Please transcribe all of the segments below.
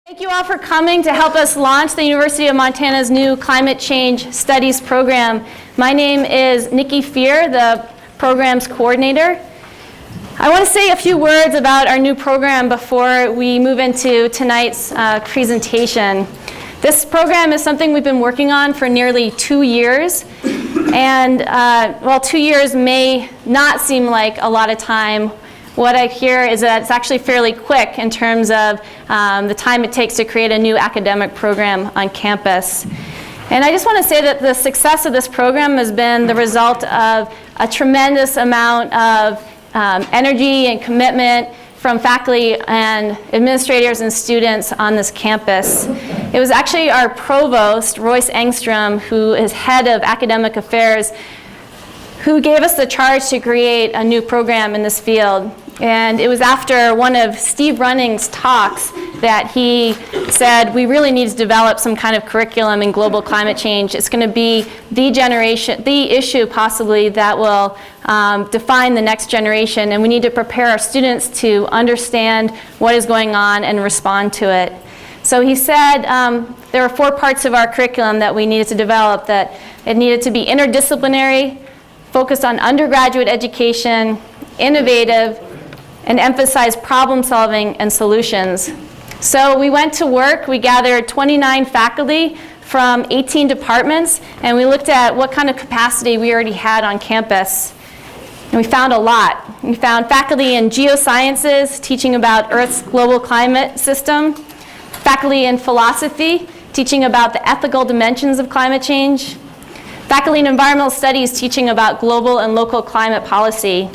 Thank you all for coming to help us launch the University of Montana's new Climate Change Studies program. My name is Nikki Fear, the program's coordinator. I want to say a few words about our new program before we move into tonight's presentation. This program is something we've been working on for nearly 2 years. And while 2 years may not seem like a lot of time, what I hear is that it's actually fairly quick in terms of the time it takes to create a new academic program on campus. And I just want to say that the success of this program has been the result of a tremendous amount of energy and commitment from faculty and administrators and students on this campus. It was actually our provost, Royce Engstrom, who is head of academic affairs, who gave us the charge to create a new program in this field. And it was after one of Steve Running's talks that he said, we really need to develop some kind of curriculum in global climate change. It's going to be the issue possibly that will define the next generation, and we need to prepare our students to understand what is going on and respond to it. So he said there were 4 parts of our curriculum that we needed to develop, that it needed to be interdisciplinary, focused on undergraduate education, innovative, and emphasize problem solving and solutions. So we went to work. We gathered 29 faculty from 18 departments, and we looked at what kind of capacity we already had on campus. And we found a lot. We found faculty in geosciences teaching about Earth's global climate system, faculty in philosophy teaching about the ethical dimensions of climate change, faculty in environmental studies teaching about global and local climate policy,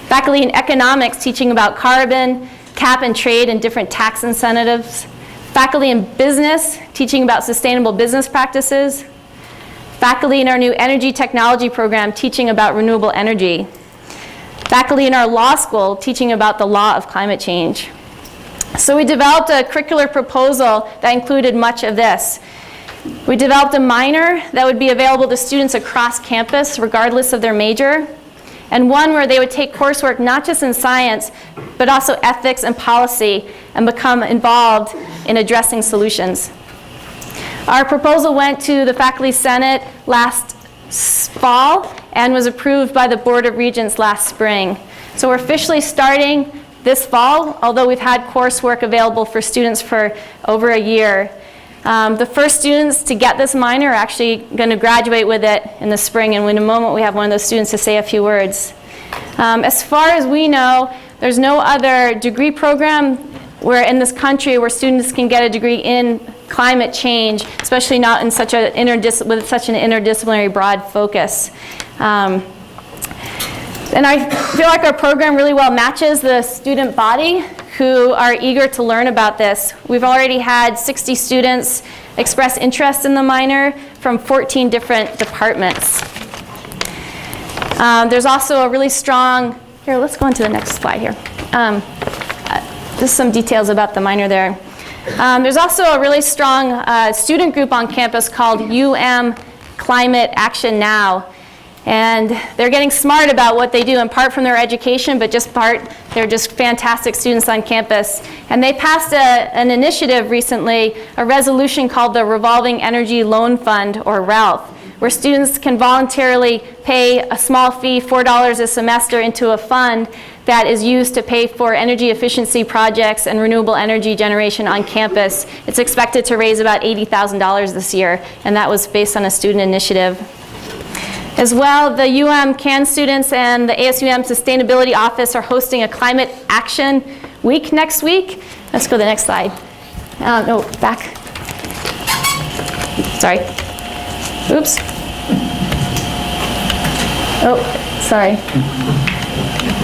faculty in economics teaching about carbon, cap and trade and different tax incentives, faculty in business teaching about sustainable business practices, faculty in our new energy technology program teaching about renewable energy, faculty in our law school teaching about the law of climate change. So we developed a curricular proposal that included much of this. We developed a minor that would be available to students across campus regardless of their major, and one where they would take coursework not just in science, but also ethics and policy, and become involved in addressing solutions. Our proposal went to the Faculty Senate last fall and was approved by the Board of Regents last spring. So we're officially starting this fall, although we've had coursework available for students for over a year. The first students to get this minor are actually going to graduate with it in the spring, and in a moment we have one of those students to say a few words. As far as we know, there's no other degree program in this country where students can get a degree in climate change, especially not in with such an interdisciplinary broad focus. And I feel like our program really well matches the student body who are eager to learn about this. We've already had 60 students express interest in the minor from 14 different departments. There's also a really strong, here, let's go on to the next slide here. Just some details about the minor there. There's also a really strong student group on campus called Climate Action Now. And they're getting smart about what they do, in part from their education, but they're just fantastic students on campus. And they passed an initiative recently, a resolution called the Revolving Energy Loan Fund, or RELF, where students can voluntarily pay a small fee, $4 a semester, into a fund that is used to pay for energy efficiency projects and renewable energy generation on campus. It's expected to raise about $80,000 this year, and that was based on a student initiative. As well, the CAN students and the ASUM Sustainability Office are hosting a Climate Action Week next week. Let's go to the next slide. No, back. Sorry. Oops. Oh, sorry.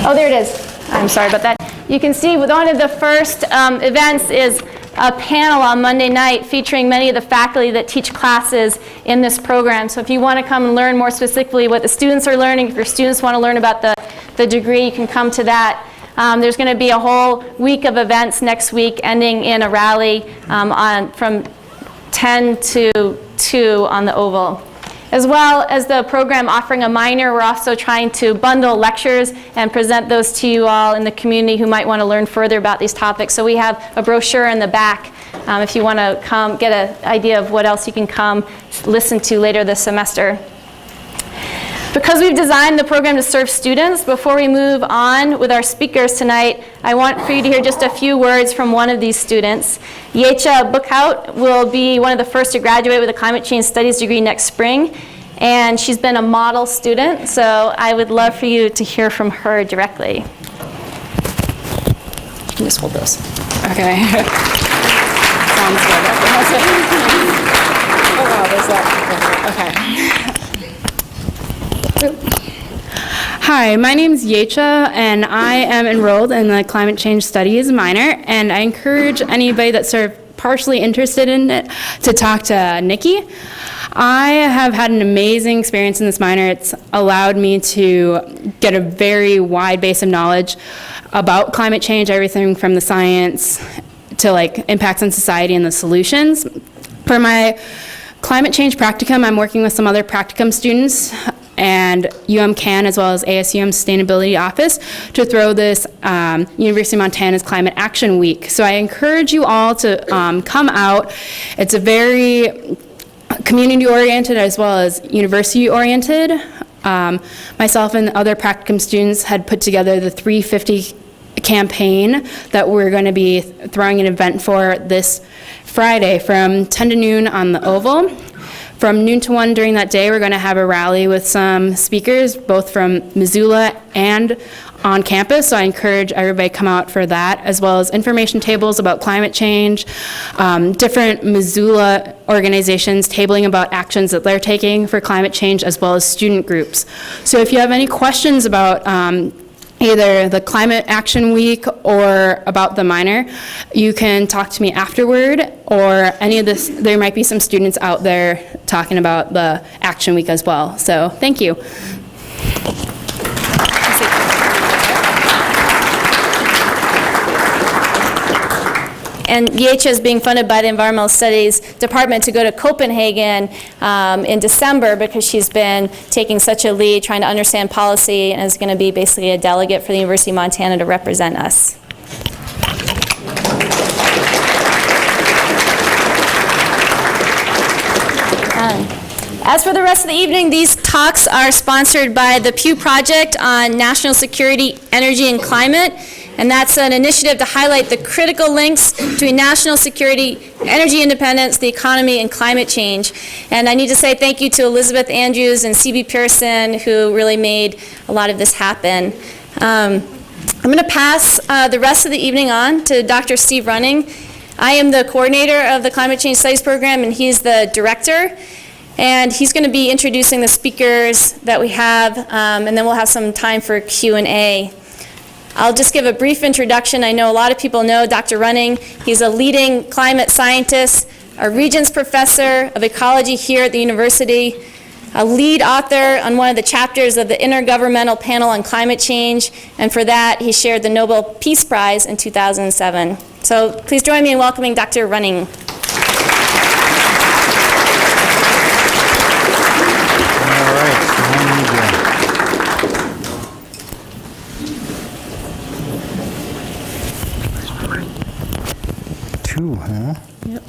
Oh, there it is. I'm sorry about that. you can see one of the first events is a panel on Monday night featuring many of the faculty that teach classes in this program. So if you want to come and learn more specifically what the students are learning, if your students want to learn about the degree, you can come to that. There's going to be a whole week of events next week ending in a rally from 10 to 2 on the Oval. As well as the program offering a minor, we're also trying to bundle lectures and present those to you all in the community who might want to learn further about these topics. So we have a brochure in the back if you want to come get an idea of what else you can come listen to later this semester. Because we've designed the program to serve students, before we move on with our speakers tonight, I want for you to hear just a few words from one of these students. Yecha Bookhout will be one of the first to graduate with a climate change studies degree next spring, and she's been a model student, so I would love for you to hear from her directly. You can just hold those. Okay. Sounds good. Oh wow, there's that. Okay. Hi, my name is Yecha, and I am enrolled in the Climate Change Studies minor, and I encourage anybody that's sort of partially interested in it to talk to Nikki. I have had an amazing experience in this minor. It's allowed me to get a very wide base of knowledge about climate change, everything from the science to like impacts on society and the solutions. For my climate change practicum, I'm working with some other practicum students and UMCAN as well as ASUM Sustainability Office to throw this University of Montana's Climate Action Week. So I encourage you all to come out. It's a very community-oriented as well as university-oriented. Myself and other practicum students had put together the 350 campaign that we're going to be throwing an event for this Friday from 10 to noon on the Oval. From noon to 1 during that day, we're going to have a rally with some speakers, both from Missoula and on campus. So I encourage everybody to come out for that, as well as information tables about climate change, different Missoula organizations tabling about actions that they're taking for climate change, as well as student groups. So if you have any questions about either the Climate Action Week or about the minor, you can talk to me afterward, or any of this. There might be some students out there talking about the Action Week as well. So thank you. And Yecha is being funded by the Environmental Studies Department to go to Copenhagen in December because she's been taking such a lead trying to understand policy and is going to be basically a delegate for the University of Montana to represent us. As for the rest of the evening, these talks are sponsored by the Pew Project on National Security, Energy, and Climate. And that's an initiative to highlight the critical links between national security, energy independence, the economy, and climate change. And I need to say thank you to Elizabeth Andrews and C.B. Pearson, who really made a lot of this happen. I'm going to pass the rest of the evening on to Dr. Steve Running. I am the coordinator of the Climate Change Studies program, and he's the director. And he's going to be introducing the speakers that we have, and then we'll have some time for Q&A. I'll just give a brief introduction. I know a lot of people know Dr. Running. He's a leading climate scientist, a Regents Professor of Ecology here at the university, a lead author on one of the chapters of the Intergovernmental Panel on Climate Change, and for that he shared the Nobel Peace Prize in 2007. So please join me in welcoming Dr. Running. Two, huh? Yep.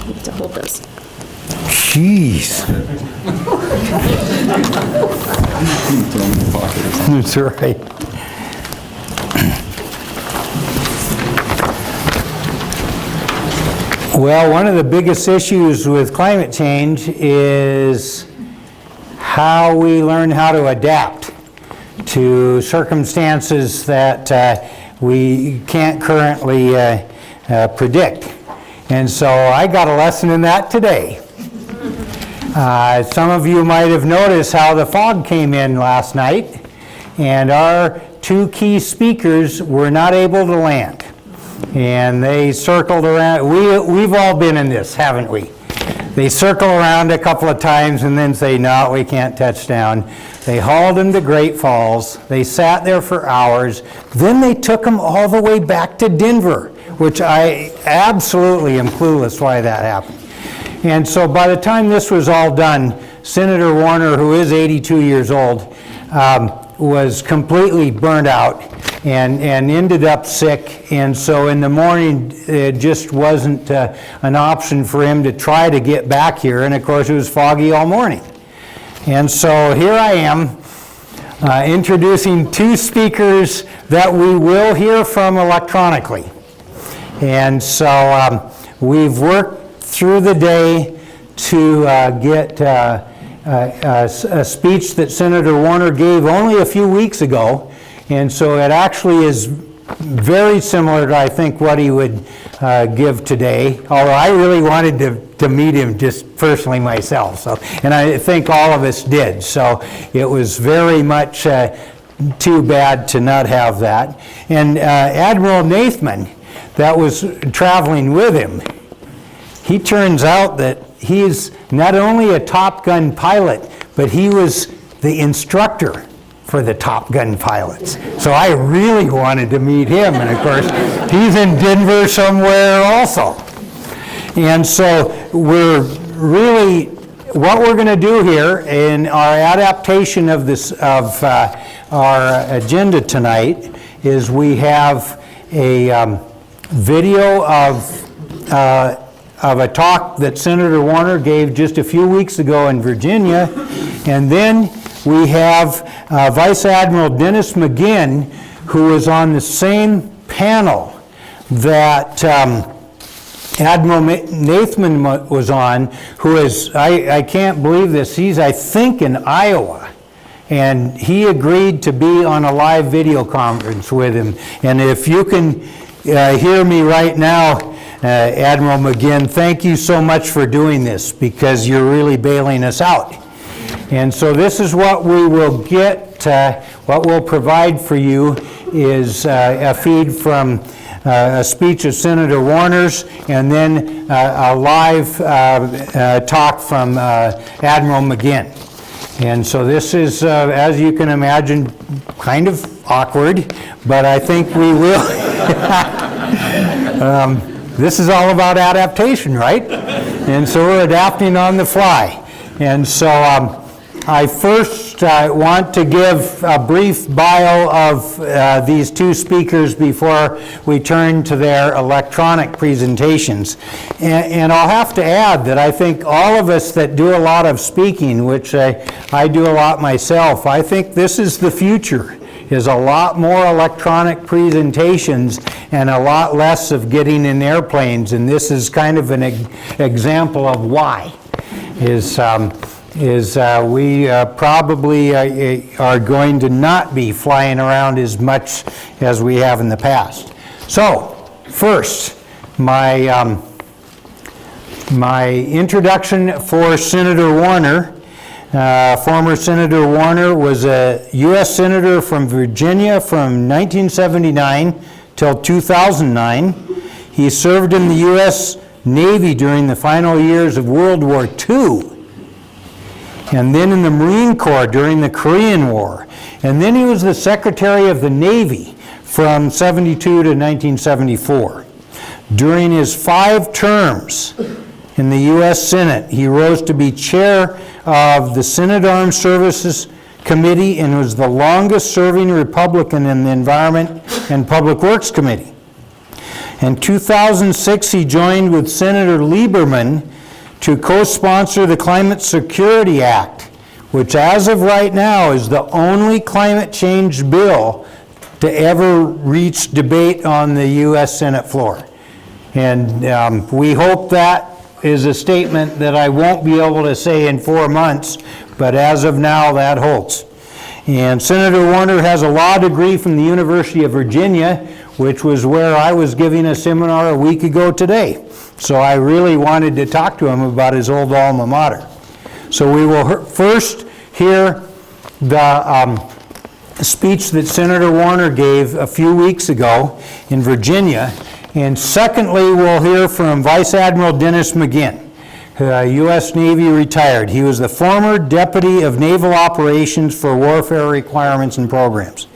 You have to hold this. Jeez. That's right. Well, one of the biggest issues with climate change is how we learn how to adapt to circumstances that we can't currently predict. And so I got a lesson in that today. Some of you might have noticed how the fog came in last night, and our two key speakers were not able to land. And they circled around. We've all been in this, haven't we? They circle around a couple of times and then say, no, we can't touch down. They hauled them to Great Falls. They sat there for hours. Then they took them all the way back to Denver, which I absolutely am clueless why that happened. And so by the time this was all done, Senator Warner, who is 82 years old, was completely burned out and ended up sick. And so in the morning, it just wasn't an option for him to try to get back here. And of course, it was foggy all morning. And so here I am introducing two speakers that we will hear from electronically. And so we've worked through the day to get a speech that Senator Warner gave only a few weeks ago, and so it actually is very similar to, I think, what he would give today, although I really wanted to meet him just personally myself, so, and I think all of us did, so it was very much too bad to not have that. And Admiral Nathman, that was traveling with him, he turns out that he's not only a Top Gun pilot, but he was the instructor for the Top Gun pilots. So I really wanted to meet him, and of course, he's in Denver somewhere also. And so we're really, what we're going to do here in our adaptation of this, of our agenda tonight, is we have a video of a talk that Senator Warner gave just a few weeks ago in Virginia, and then we have Vice Admiral Dennis McGinn, who was on the same panel that Admiral Nathman was on, who is, I can't believe this, he's I think in Iowa, and he agreed to be on a live video conference with him. And if you can hear me right now, Admiral McGinn, thank you so much for doing this, because you're really bailing us out. And so this is what we will get, what we'll provide for you is a feed from a speech of Senator Warner's, and then a live talk from Admiral McGinn. And so this is, as you can imagine, kind of awkward, but I think we will. This is all about adaptation, right? And so we're adapting on the fly. And so I first want to give a brief bio of these two speakers before we turn to their electronic presentations. And I'll have to add that I think all of us that do a lot of speaking, which I do a lot myself, I think this is the future. Is a lot more electronic presentations and a lot less of getting in airplanes, and this is kind of an example of why. We probably are going to not be flying around as much as we have in the past. So, first, my introduction for Senator Warner. Former Senator Warner was a U.S. Senator from Virginia from 1979 till 2009. He served in the U.S. Navy during the final years of World War II, and then in the Marine Corps during the Korean War. And then he was the Secretary of the Navy from 72 to 1974. During his 5 terms in the U.S. Senate, he rose to be chair of the Senate Armed Services Committee and was the longest serving Republican in the Environment and Public Works Committee. In 2006, he joined with Senator Lieberman to co-sponsor the Climate Security Act, which as of right now is the only climate change bill to ever reach debate on the U.S. Senate floor. And we hope that is a statement that I won't be able to say in 4 months, but as of now, that holds. And Senator Warner has a law degree from the University of Virginia, which was where I was giving a seminar a week ago today. So I really wanted to talk to him about his old alma mater. So we will first hear the speech that Senator Warner gave a few weeks ago in Virginia. And secondly, we'll hear from Vice Admiral Dennis McGinn, U.S. Navy retired. He was the former Deputy of Naval Operations for Warfare Requirements and Programs.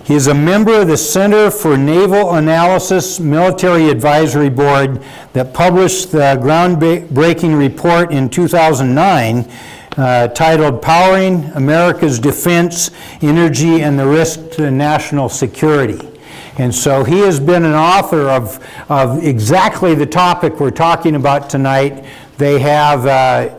He is a member of the Center for Naval Analysis Military Advisory Board that published the groundbreaking report in 2009 titled Powering America's Defense, Energy, and the Risk to National Security. And so he has been an author of exactly the topic we're talking about tonight. They have,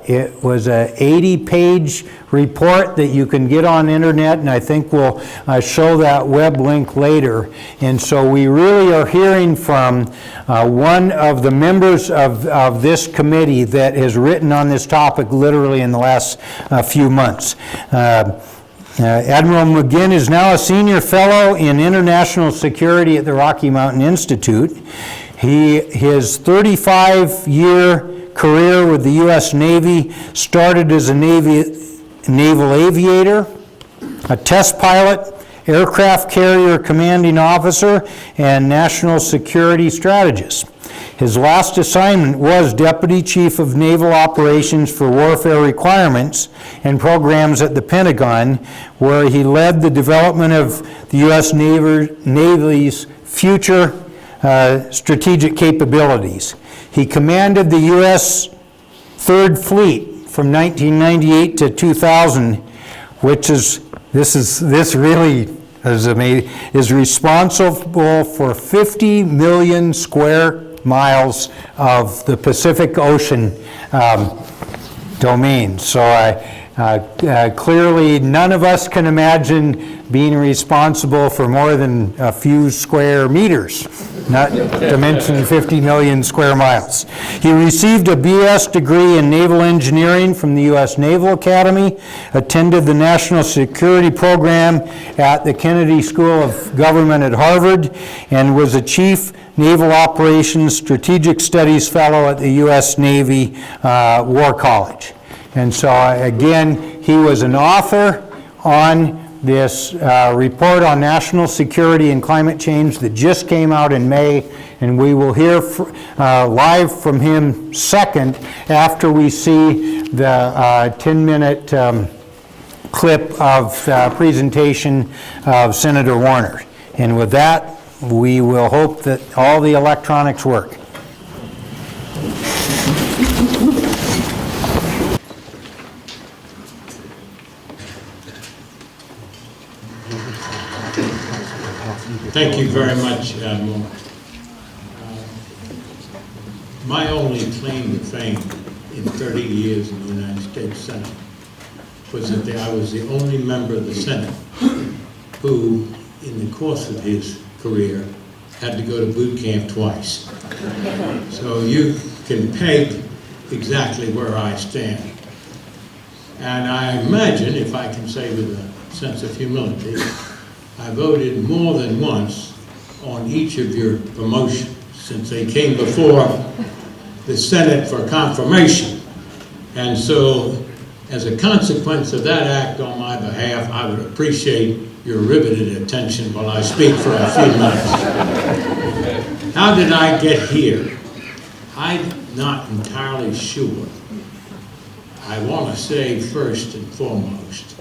it was an 80-page report that you can get on the internet, and I think we'll show that web link later. And so we really are hearing from one of the members of this committee that has written on this topic literally in the last few months. Admiral McGinn is now a senior fellow in international security at the Rocky Mountain Institute. His 35-year career with the U.S. Navy started as a naval aviator, a test pilot, aircraft carrier commanding officer, and national security strategist. His last assignment was Deputy Chief of Naval Operations for Warfare Requirements and Programs at the Pentagon, where he led the development of the U.S. Navy's future strategic capabilities. He commanded the U.S. Third Fleet from 1998 to 2000, which is responsible for 50 million square miles of the Pacific Ocean domain. So clearly none of us can imagine being responsible for more than a few square meters, not to mention 50 million square miles. He received a BS degree in naval engineering from the U.S. Naval Academy, attended the National Security Program at the Kennedy School of Government at Harvard, and was a Chief Naval Operations Strategic Studies Fellow at the U.S. Navy War College. And so again, he was an author on this report on national security and climate change that just came out in May, and we will hear live from him second after we see the 10-minute clip of the presentation of Senator Warner. And with that, we will hope that all the electronics work. Thank you very much, Admiral. My only claim to fame in 30 years in the United States Senate was that I was the only member of the Senate who, in the course of his career, had to go to boot camp twice. So you can peg exactly where I stand. And I imagine, if I can say with a sense of humility, I voted more than once on each of your promotions since they came before the Senate for confirmation. And so, as a consequence of that act on my behalf, I would appreciate your riveted attention while I speak for a few minutes. How did I get here? I'm not entirely sure. I want to say first and foremost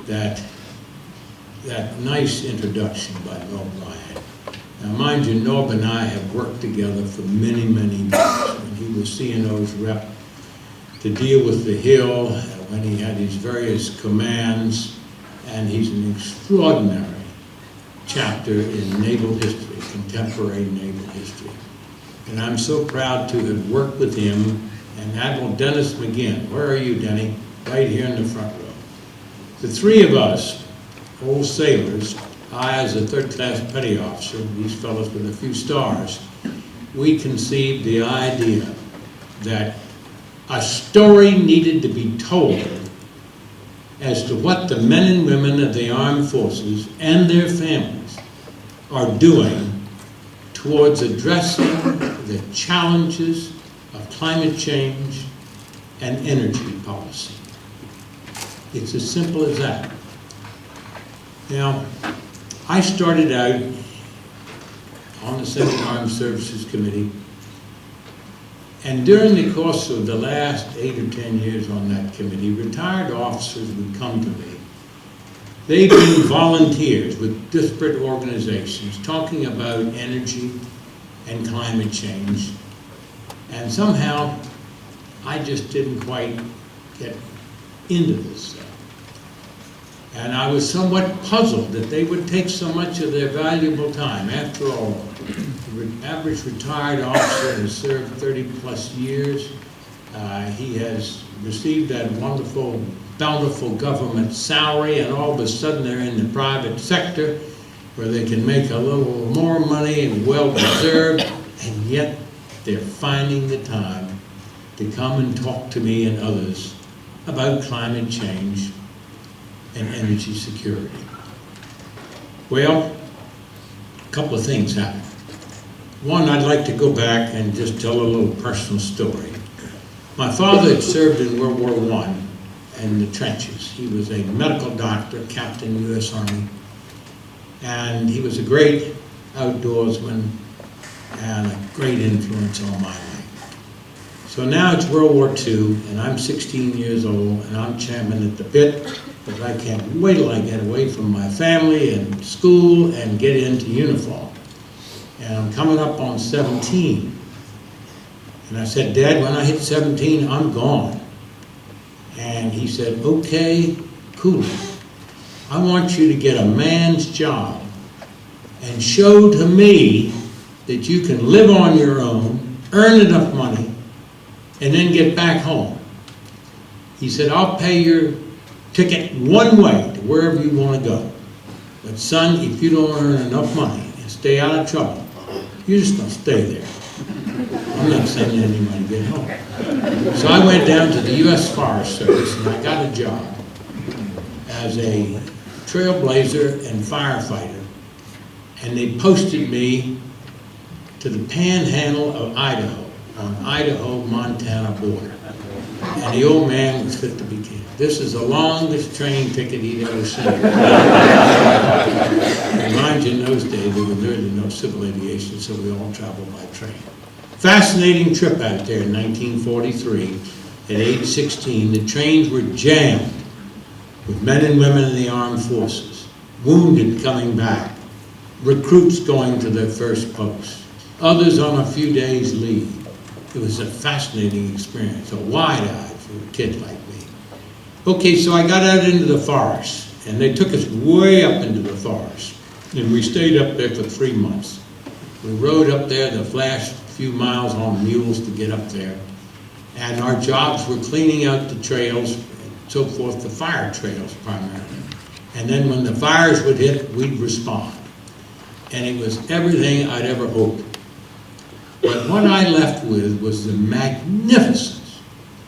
that nice introduction by Norb Ryan. Now mind you, Norb and I have worked together for many, many years. When he was CNO's rep to deal with the Hill, when he had his various commands, and he's an extraordinary chapter in naval history, contemporary naval history. And I'm so proud to have worked with him and Admiral Dennis McGinn. Where are you, Denny? Right here in the front row. The three of us, old sailors, I as a third-class petty officer, these fellows with a few stars, we conceived the idea that a story needed to be told as to what the men and women of the armed forces and their families are doing towards addressing the challenges of climate change and energy policy. It's as simple as that. Now, I started out on the Senate Armed Services Committee, and during the course of the last 8 or 10 years on that committee, retired officers would come to me. They've been volunteers with disparate organizations talking about energy and climate change, and somehow I just didn't quite get into this stuff. And I was somewhat puzzled that they would take so much of their valuable time. After all, the average retired officer has served 30-plus years. He has received that wonderful, bountiful government salary, and all of a sudden they're in the private sector where they can make a little more money and well-deserved, and yet they're finding the time to come and talk to me and others about climate change and energy security. Well, a couple of things happened. One, I'd like to go back and just tell a little personal story. My father had served in World War I in the trenches. He was a medical doctor, captain, U.S. Army, and he was a great outdoorsman and a great influence on my life. So now it's World War II, and I'm 16 years old, and I'm champing at the bit, because I can't wait till I get away from my family and school and get into uniform. And I'm coming up on 17. And I said, Dad, when I hit 17, I'm gone. And he said, okay, cool. I want you to get a man's job and show to me that you can live on your own, earn enough money, and then get back home. He said, I'll pay your ticket one way to wherever you want to go. But son, if you don't earn enough money and stay out of trouble, you're just going to stay there. I'm not sending anybody to get home. So I went down to the U.S. Forest Service and I got a job as a trailblazer and firefighter. And they posted me to the panhandle of Idaho, on Idaho-Montana border. And the old man was fit to be killed. This is the longest train ticket he'd ever seen. Mind you, in those days, there was really no civil aviation, so we all traveled by train. Fascinating trip out there in 1943. At age 16, the trains were jammed with men and women in the armed forces, wounded coming back, recruits going to their first post, others on a few days' leave. It was a fascinating experience, a wide-eyed for a kid like me. Okay, so I got out into the forest, and they took us way up into the forest, and we stayed up there for 3 months. We rode up there the last few miles on mules to get up there, and our jobs were cleaning out the trails, and so forth, the fire trails primarily. And then when the fires would hit, we'd respond. And it was everything I'd ever hoped. But what I left with was the magnificence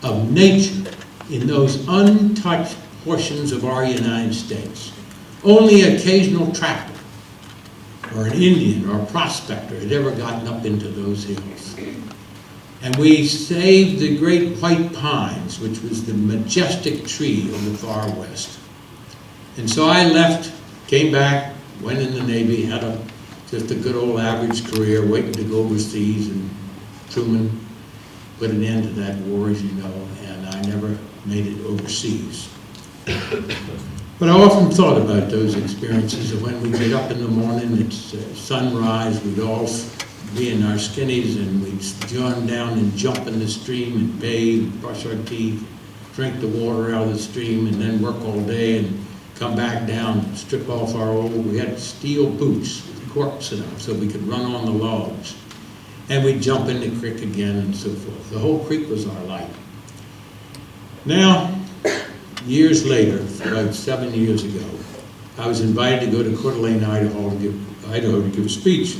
of nature in those untouched portions of our United States. Only occasional trapper or an Indian or a prospector had ever gotten up into those hills. And we saved the great white pines, which was the majestic tree of the far west. And so I left, came back, went in the Navy, had just a good old average career, waiting to go overseas, and Truman put an end to that war, as you know, and I never made it overseas. But I often thought about those experiences of when we get up in the morning, it's sunrise, we'd all be in our skinnies and we'd join down and jump in the stream and bathe, brush our teeth, drink the water out of the stream, and then work all day and come back down, strip off our we had steel boots with corks in them so we could run on the logs. And we'd jump in the creek again and so forth. The whole creek was our life. Now, years later, about 7 years ago, I was invited to go to Coeur d'Alene, Idaho to give a speech.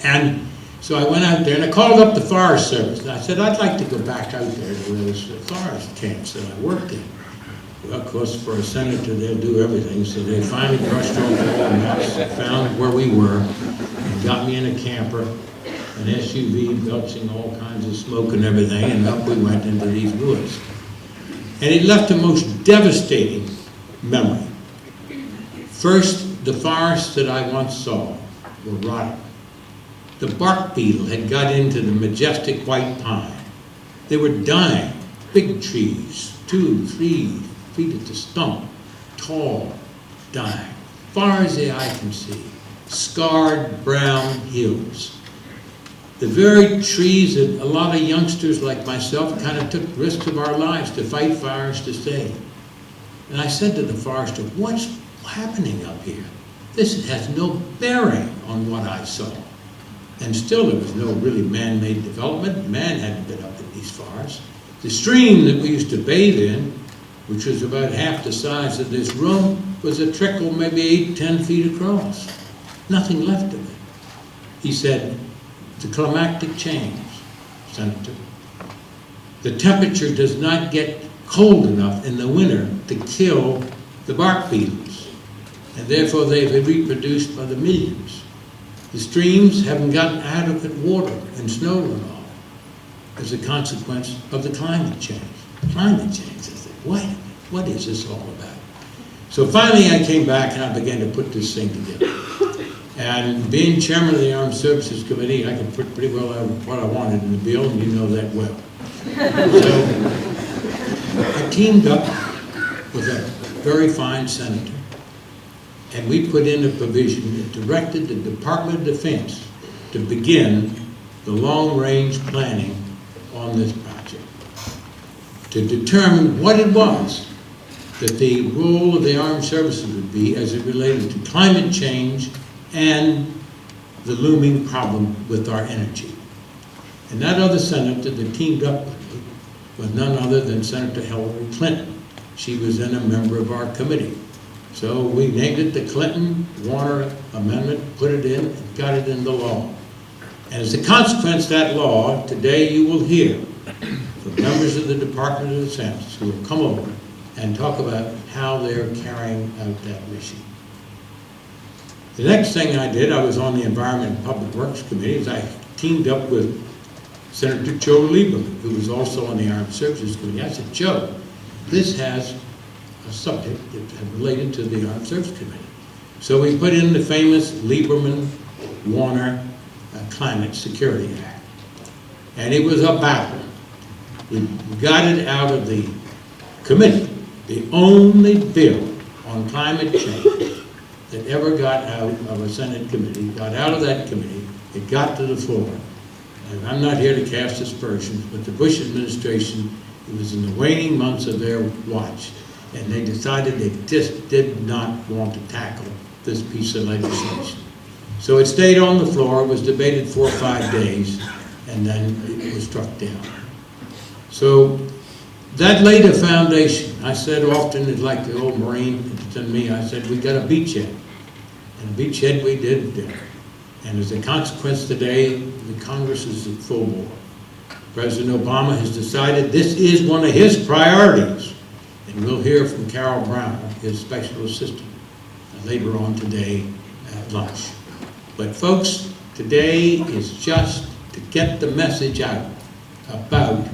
And so I went out there and I called up the Forest Service and I said, I'd like to go back out there to those forest camps that I worked in. Well, of course, for a senator, they'll do everything, so they finally brushed off all the maps, found where we were, and got me in a camper, an SUV belching all kinds of smoke and everything, and up we went into these woods. And it left a most devastating memory. First, the forests that I once saw were rotten. The bark beetle had got into the majestic white pine. They were dying, big trees, 2, 3 feet at the stump, tall, dying. Far as the eye can see, scarred brown hills. The very trees that a lot of youngsters like myself kind of took risks of our lives to fight fires to save. And I said to the forester, what's happening up here? This has no bearing on what I saw. And still there was no really man-made development. Man hadn't been up in these forests. The stream that we used to bathe in, which was about half the size of this room, was a trickle maybe 8, 10 feet across. Nothing left of it. He said, the climactic change, Senator. The temperature does not get cold enough in the winter to kill the bark beetles, and therefore they've reproduced by the millions. The streams haven't gotten adequate water and snow runoff as a consequence of the climate change. Climate change, I said, what is this all about? So finally I came back and I began to put this thing together. And being chairman of the Armed Services Committee, I could put pretty well what I wanted in the bill, and you know that well. So I teamed up with a very fine senator, and we put in a provision that directed the Department of Defense to begin the long-range planning on this project, to determine what it was that the role of the armed services would be as it related to climate change and the looming problem with our energy. And that other senator that teamed up with me was none other than Senator Hillary Clinton. She was then a member of our committee. So we named it the Clinton-Warner Amendment, put it in, and got it into law. And as a consequence of that law, today you will hear from members of the Department of Defense who will come over and talk about how they're carrying out that mission. The next thing I did, I was on the Environment and Public Works Committee, is I teamed up with Senator Joe Lieberman, who was also on the Armed Services Committee. I said, Joe, this has a subject that related to the Armed Services Committee. So we put in the famous Lieberman-Warner Climate Security Act. And it was a battle. We got it out of the committee, the only bill on climate change that ever got out of a Senate committee, got out of that committee, it got to the floor. And I'm not here to cast aspersions, but the Bush administration, it was in the waning months of their watch, and they decided they just did not want to tackle this piece of legislation. So it stayed on the floor, it was debated 4 or 5 days, and then it was struck down. So that laid a foundation. I said often, it's like the old Marine to me, I said, we got a beachhead. And a beachhead we did there. And as a consequence today, the Congress is at full bore. President Obama has decided this is one of his priorities. And we'll hear from Carol Brown, his special assistant, later on today at lunch. But folks, today is just to get the message out about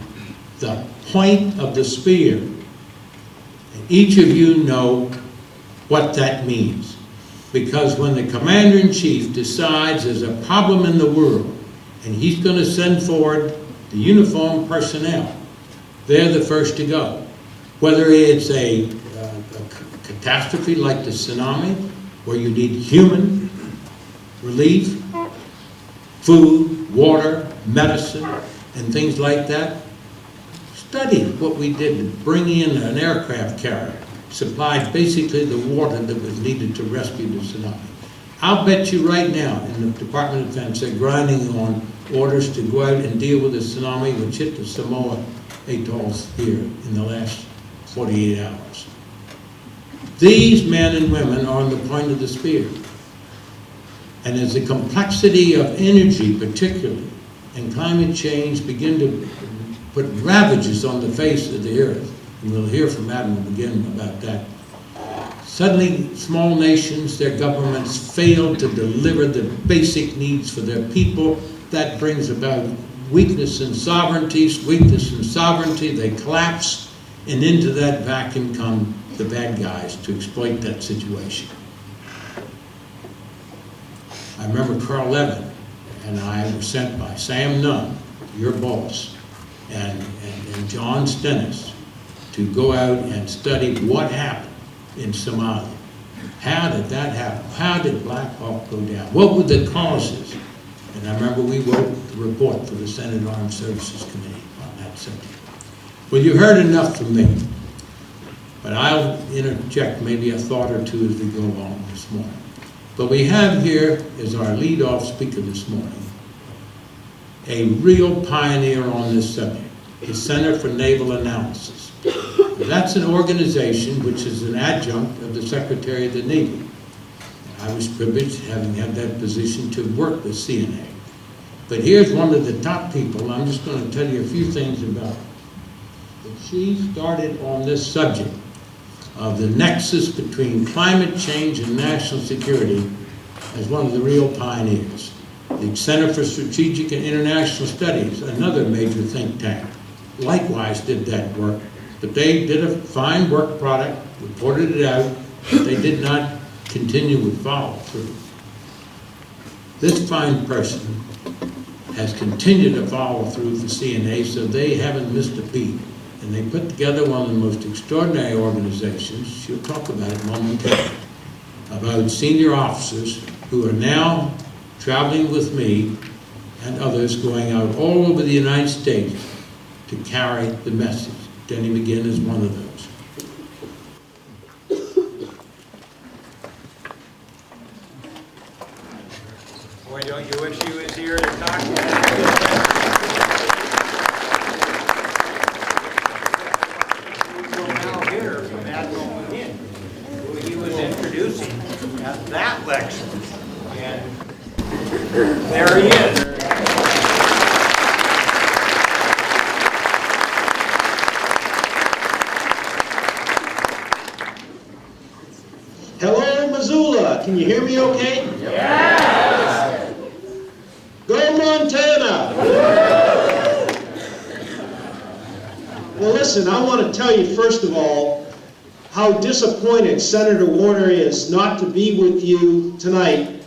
the point of the spear. And each of you know what that means. Because when the Commander-in-Chief decides there's a problem in the world, and he's going to send forward the uniformed personnel, they're the first to go. Whether it's a catastrophe like the tsunami, where you need human relief, food, water, medicine, and things like that, study what we did to bring in an aircraft carrier, supplied basically the water that was needed to rescue the tsunami. I'll bet you right now in the Department of Defense they're grinding on orders to go out and deal with the tsunami which hit the Samoa atolls here in the last 48 hours. These men and women are on the point of the spear. And as the complexity of energy particularly and climate change begin to put ravages on the face of the earth, and we'll hear from Admiral McGinn about that, suddenly small nations, their governments fail to deliver the basic needs for their people that brings about weakness in sovereignty, they collapse, and into that vacuum come the bad guys to exploit that situation. I remember Carl Levin and I were sent by Sam Nunn, your boss, and John Stennis to go out and study what happened in Somalia. How did that happen? How did Black Hawk go down? What were the causes? And I remember we wrote the report for the Senate Armed Services Committee on that subject. Well, you heard enough from me, but I'll interject maybe a thought or two as we go along this morning. But we have here as our lead-off speaker this morning a real pioneer on this subject, the Center for Naval Analysis. That's an organization which is an adjunct of the Secretary of the Navy. I was privileged, having had that position, to work with CNA. But here's one of the top people. I'm just going to tell you a few things about her. But she started on this subject of the nexus between climate change and national security as one of the real pioneers. The Center for Strategic and International Studies, another major think tank, likewise did that work. But they did a fine work product, reported it out, but they did not continue with follow-through. This fine person has continued to follow through for CNA, so they haven't missed a beat. And they put together one of the most extraordinary organizations, she'll talk about it momentarily, about senior officers who are now traveling with me and others going out all over the United States to carry the message. Denny McGinn is one of those. Boy, don't you wish he was here to talk to us? We'll now hear from Admiral McGinn, who he was introducing at that lecture. And there he is. Hello, Missoula. Can you hear me okay? Yes! Go Montana! Well, listen, I want to tell you, first of all, how disappointed Senator Warner is not to be with you tonight.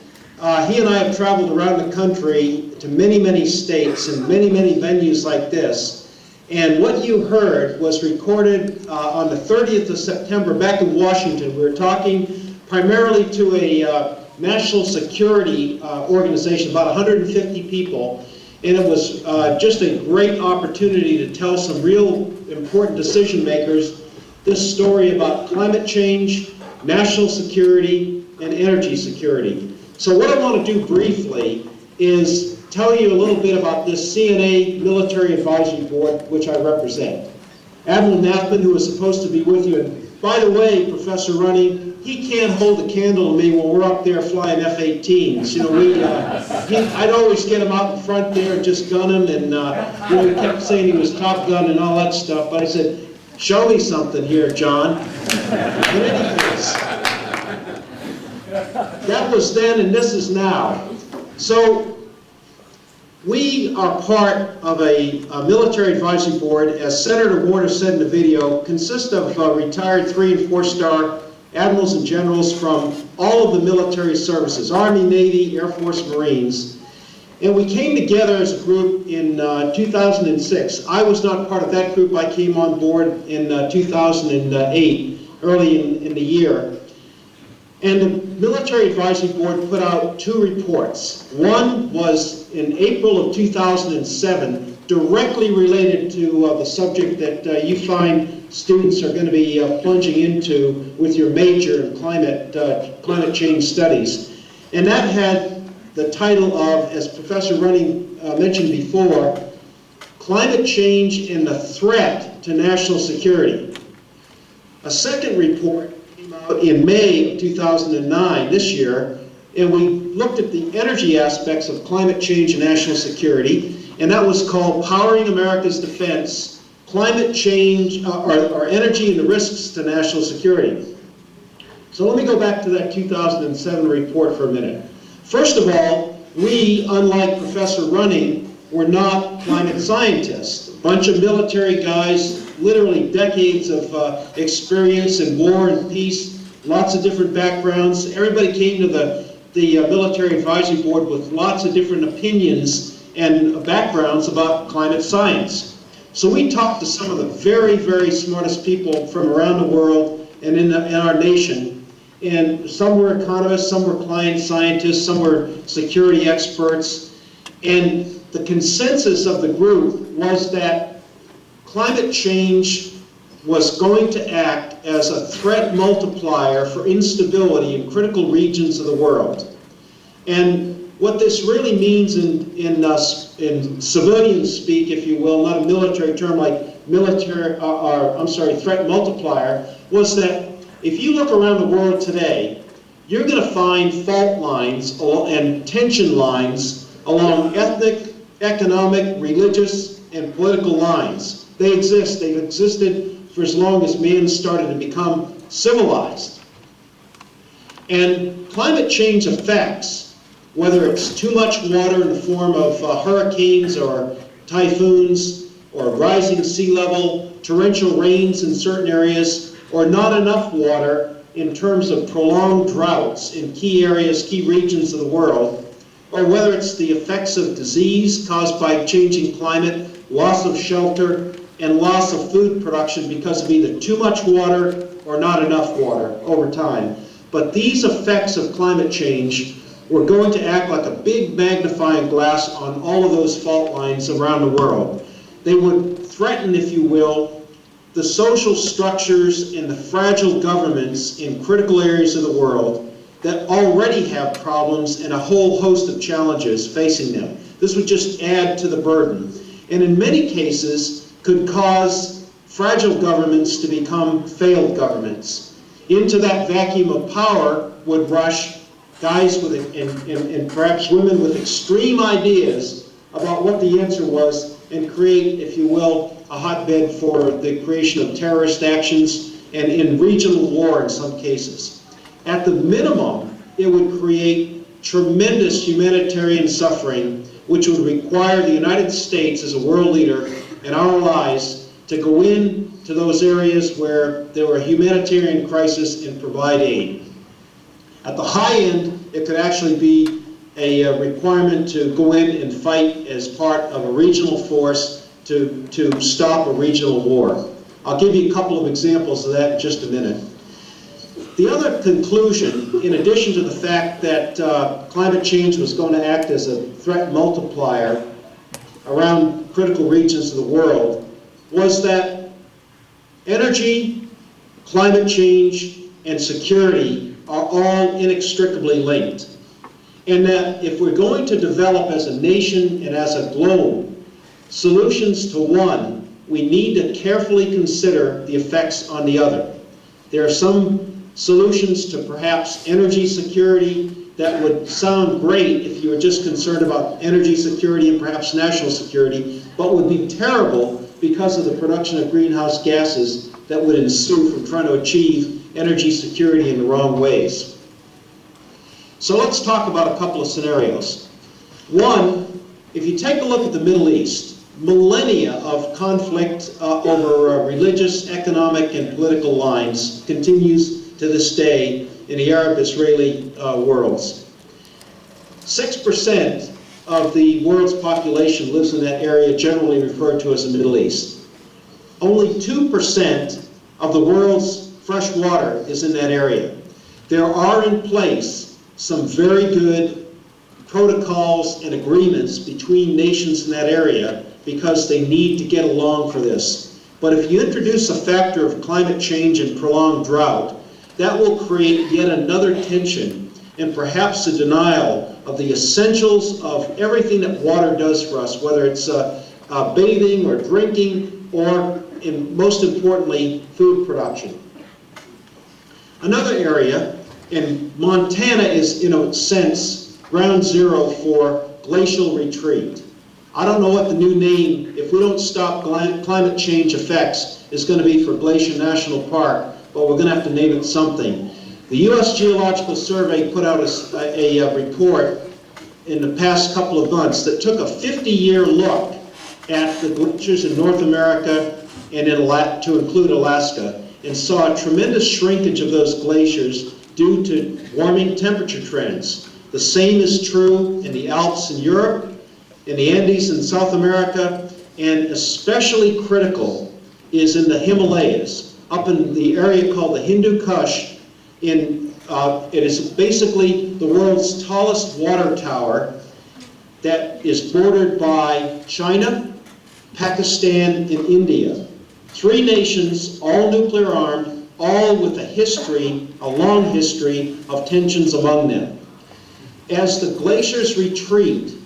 He and I have traveled around the country to many, many states and many, many venues like this. And what you heard was recorded on the 30th of September back in Washington. We were talking primarily to a national security organization, about 150 people. And it was just a great opportunity to tell some real important decision makers this story about climate change, national security, and energy security. So what I want to do briefly is tell you a little bit about this CNA Military Advisory Board, which I represent. Admiral Nathman, who was supposed to be with you, and by the way, Professor Running, he can't hold a candle to me when we're up there flying F-18s. You know, I'd always get him out in front there and just gun him, and you know, he kept saying he was Top Gun and all that stuff, but I said, show me something here, John. But anyways, that was then and this is now. So we are part of a military advisory board, as Senator Warner said in the video, consists of retired 3- and 4-star admirals and generals from all of the military services, Army, Navy, Air Force, Marines. And we came together as a group in 2006. I was not part of that group. I came on board in 2008, early in the year. And the Military Advisory Board put out 2 reports. One was in April of 2007, directly related to the subject that you find students are going to be plunging into with your major in climate change studies. And that had the title of, as Professor Running mentioned before, Climate Change and the Threat to National Security. A second report came out in May of 2009, this year, and we looked at the energy aspects of climate change and national security, and that was called Powering America's Defense, Climate Change, or Energy and the Risks to National Security. So let me go back to that 2007 report for a minute. First of all, we, unlike Professor Running, were not climate scientists. A bunch of military guys, literally decades of experience in war and peace, lots of different backgrounds. Everybody came to the Military Advisory Board with lots of different opinions and backgrounds about climate science. So we talked to some of the very, very smartest people from around the world and in our nation. And some were economists, some were climate scientists, some were security experts. And the consensus of the group was that climate change was going to act as a threat multiplier for instability in critical regions of the world. And what this really means in civilian speak, if you will, not a military term like threat multiplier, was that if you look around the world today, you're going to find fault lines and tension lines along ethnic, economic, religious, and political lines. They exist. They've existed for as long as man started to become civilized. And climate change affects, whether it's too much water in the form of hurricanes or typhoons, or rising sea level, torrential rains in certain areas, or not enough water in terms of prolonged droughts in key areas, key regions of the world, or whether it's the effects of disease caused by changing climate, loss of shelter, and loss of food production because of either too much water or not enough water over time. But these effects of climate change were going to act like a big magnifying glass on all of those fault lines around the world. They would threaten, if you will, the social structures and the fragile governments in critical areas of the world that already have problems and a whole host of challenges facing them. This would just add to the burden. And in many cases, could cause fragile governments to become failed governments. Into that vacuum of power would rush guys with and perhaps women with extreme ideas about what the answer was and create, if you will, a hotbed for the creation of terrorist actions and in regional war in some cases. At the minimum, it would create tremendous humanitarian suffering, which would require the United States as a world leader and our allies to go in to those areas where there were a humanitarian crisis and provide aid. At the high end, it could actually be a requirement to go in and fight as part of a regional force to stop a regional war. I'll give you a couple of examples of that in just a minute. The other conclusion, in addition to the fact that climate change was going to act as a threat multiplier around critical regions of the world, was that energy, climate change, and security are all inextricably linked. And that if we're going to develop as a nation and as a globe solutions to one, we need to carefully consider the effects on the other. There are some solutions to perhaps energy security that would sound great if you were just concerned about energy security and perhaps national security, but would be terrible because of the production of greenhouse gases that would ensue from trying to achieve energy security in the wrong ways. So let's talk about a couple of scenarios. One, if you take a look at the Middle East, millennia of conflict over religious, economic, and political lines continues to this day in the Arab-Israeli worlds. 6% of the world's population lives in that area, generally referred to as the Middle East. Only 2% of the world's fresh water is in that area. There are in place some very good protocols and agreements between nations in that area because they need to get along for this. But if you introduce a factor of climate change and prolonged drought, that will create yet another tension and perhaps a denial of the essentials of everything that water does for us, whether it's bathing or drinking or, most importantly, food production. Another area, and Montana is, in a sense, ground zero for glacial retreat. I don't know what the new name, if we don't stop climate change effects, is going to be for Glacier National Park, but we're going to have to name it something. The U.S. Geological Survey put out a report in the past couple of months that took a 50-year look at the glaciers in North America and to include Alaska, and saw a tremendous shrinkage of those glaciers due to warming temperature trends. The same is true in the Alps in Europe, in the Andes in South America, and especially critical is in the Himalayas, up in the area called the Hindu Kush. It is basically the world's tallest water tower that is bordered by China, Pakistan, and India. 3 nations, all nuclear armed, all with a long history of tensions among them. As the glaciers retreat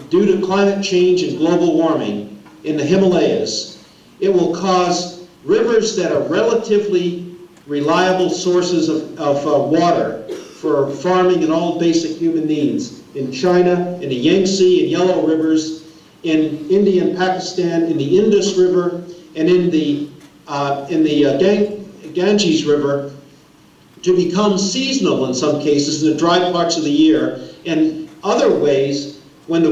due to climate change and global warming in the Himalayas, it will cause rivers that are relatively reliable sources of water for farming and all basic human needs in China, in the Yangtze and Yellow rivers, in India and Pakistan, in the Indus River, and in the Ganges River, to become seasonal in some cases in the dry parts of the year. And other ways, when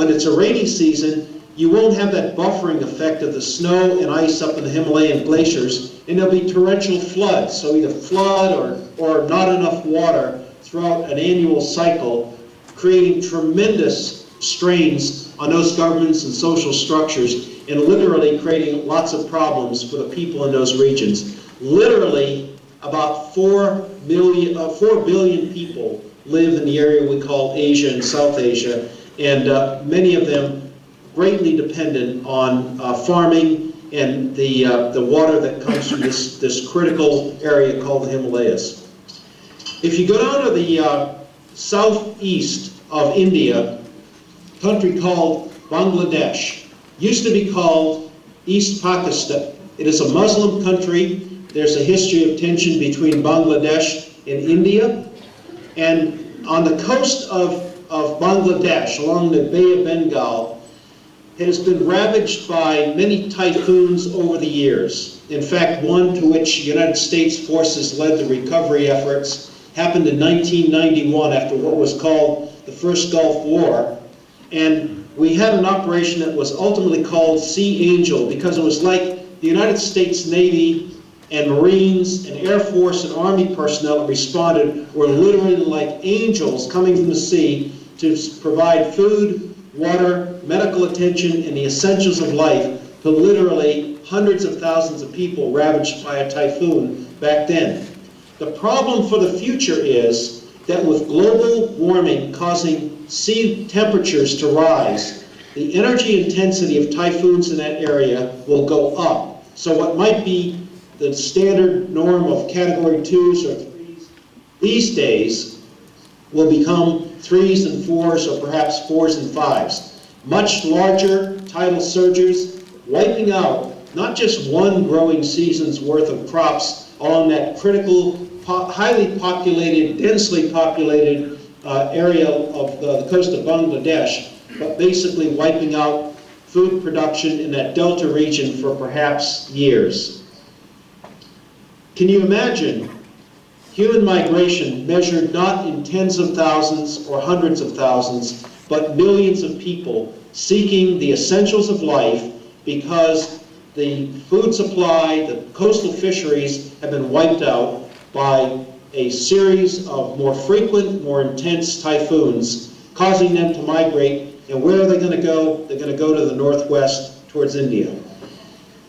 it's a rainy season, you won't have that buffering effect of the snow and ice up in the Himalayan glaciers, and there'll be torrential floods. So either flood or not enough water throughout an annual cycle, creating tremendous strains on those governments and social structures, and literally creating lots of problems for the people in those regions. Literally, about 4 billion people live in the area we call Asia and South Asia, and many of them greatly dependent on farming and the water that comes from this critical area called the Himalayas. If you go down to the southeast of India, a country called Bangladesh, used to be called East Pakistan. It is a Muslim country. There's a history of tension between Bangladesh and India. And on the coast of Bangladesh, along the Bay of Bengal, it has been ravaged by many typhoons over the years. In fact, one to which United States forces led the recovery efforts happened in 1991 after what was called the First Gulf War. And we had an operation that was ultimately called Sea Angel because it was like the United States Navy and Marines and Air Force and Army personnel that responded were literally like angels coming from the sea to provide food, water, medical attention, and the essentials of life to literally hundreds of thousands of people ravaged by a typhoon back then. The problem for the future is that with global warming causing sea temperatures to rise, the energy intensity of typhoons in that area will go up. So what might be the standard norm of category 2s or 3s these days will become 3s and 4s or perhaps 4s and 5s. Much larger tidal surges, wiping out not just one growing season's worth of crops along that critical, highly populated, densely populated area of the coast of Bangladesh, but basically wiping out food production in that delta region for perhaps years. Can you imagine human migration measured not in tens of thousands or hundreds of thousands, but millions of people seeking the essentials of life because the food supply, the coastal fisheries have been wiped out by a series of more frequent, more intense typhoons, causing them to migrate. And where are they going to go? They're going to go to the northwest towards India.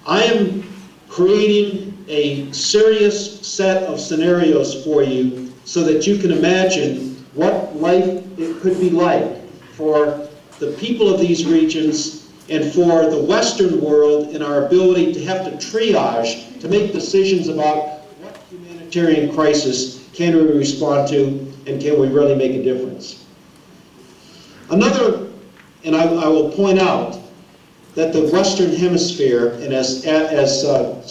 I am creating a serious set of scenarios for you so that you can imagine what life it could be like for the people of these regions and for the Western world in our ability to have to triage, to make decisions about what humanitarian crisis can we respond to and can we really make a difference. Another, and I will point out that the Western Hemisphere, and as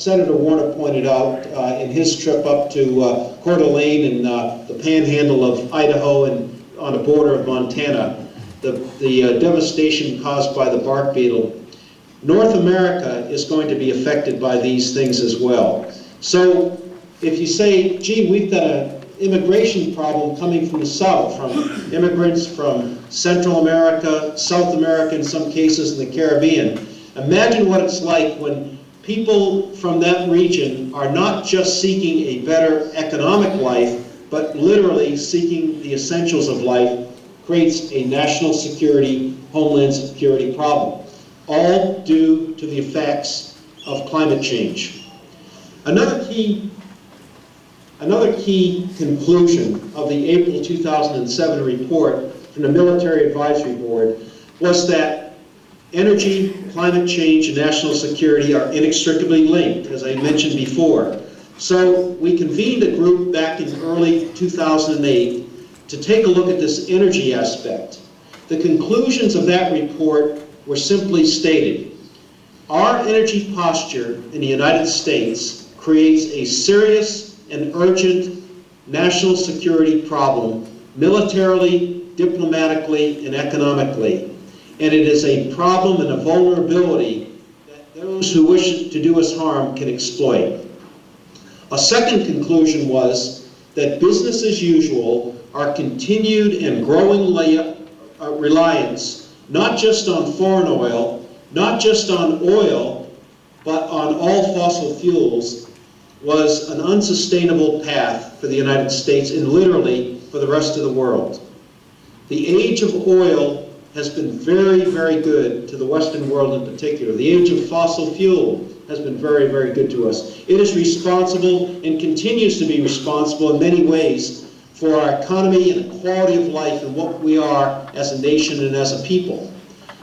Senator Warner pointed out in his trip up to Coeur d'Alene and the panhandle of Idaho and on the border of Montana, the devastation caused by the bark beetle, North America is going to be affected by these things as well. So if you say, gee, we've got immigration problem coming from the South, from immigrants from Central America, South America, in some cases in the Caribbean. Imagine what it's like when people from that region are not just seeking a better economic life, but literally seeking the essentials of life, creates a national security, homeland security problem, all due to the effects of climate change. Another key conclusion of the April 2007 report from the Military Advisory Board was that energy, climate change, and national security are inextricably linked, as I mentioned before. So we convened a group back in early 2008 to take a look at this energy aspect. The conclusions of that report were simply stated. Our energy posture in the United States creates a serious and urgent national security problem, militarily, diplomatically, and economically. And it is a problem and a vulnerability that those who wish to do us harm can exploit. A second conclusion was that business as usual, our continued and growing reliance, not just on foreign oil, not just on oil, but on all fossil fuels, was an unsustainable path for the United States and literally for the rest of the world. The age of oil has been very, very good to the Western world in particular. The age of fossil fuel has been very, very good to us. It is responsible and continues to be responsible in many ways for our economy and the quality of life and what we are as a nation and as a people.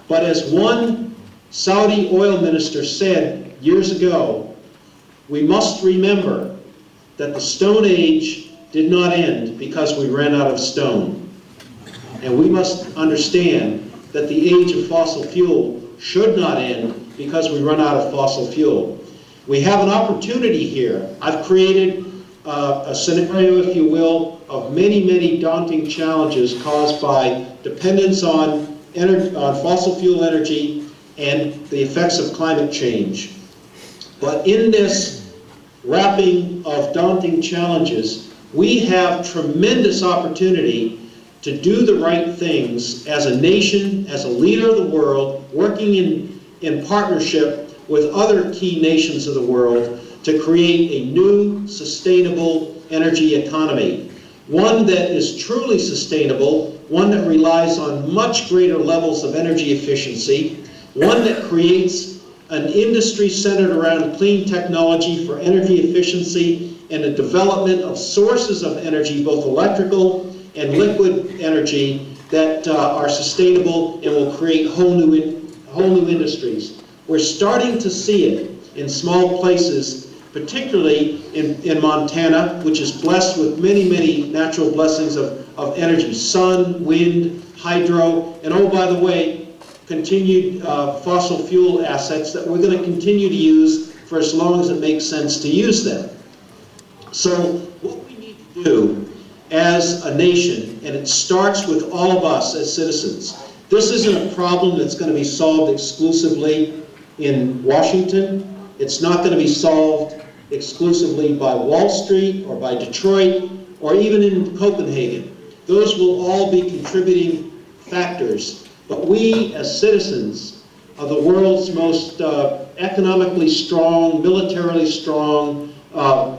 But as one Saudi oil minister said years ago, we must remember that the Stone Age did not end because we ran out of stone. And we must understand that the age of fossil fuel should not end because we run out of fossil fuel. We have an opportunity here. I've created a scenario, if you will, of many, many daunting challenges caused by dependence on fossil fuel energy and the effects of climate change. But in this wrapping of daunting challenges, we have tremendous opportunity to do the right things as a nation, as a leader of the world, working in partnership with other key nations of the world to create a new, sustainable energy economy. One that is truly sustainable, one that relies on much greater levels of energy efficiency, one that creates an industry centered around clean technology for energy efficiency and the development of sources of energy, both electrical and liquid energy, that are sustainable and will create whole new industries. We're starting to see it in small places, particularly in Montana, which is blessed with many, many natural blessings of energy, sun, wind, hydro, and oh, by the way, continued fossil fuel assets that we're going to continue to use for as long as it makes sense to use them. So what we need to do as a nation, and it starts with all of us as citizens, this isn't a problem that's going to be solved exclusively in Washington. It's not going to be solved exclusively by Wall Street or by Detroit or even in Copenhagen. Those will all be contributing factors. But we, as citizens of the world's most economically strong, militarily strong,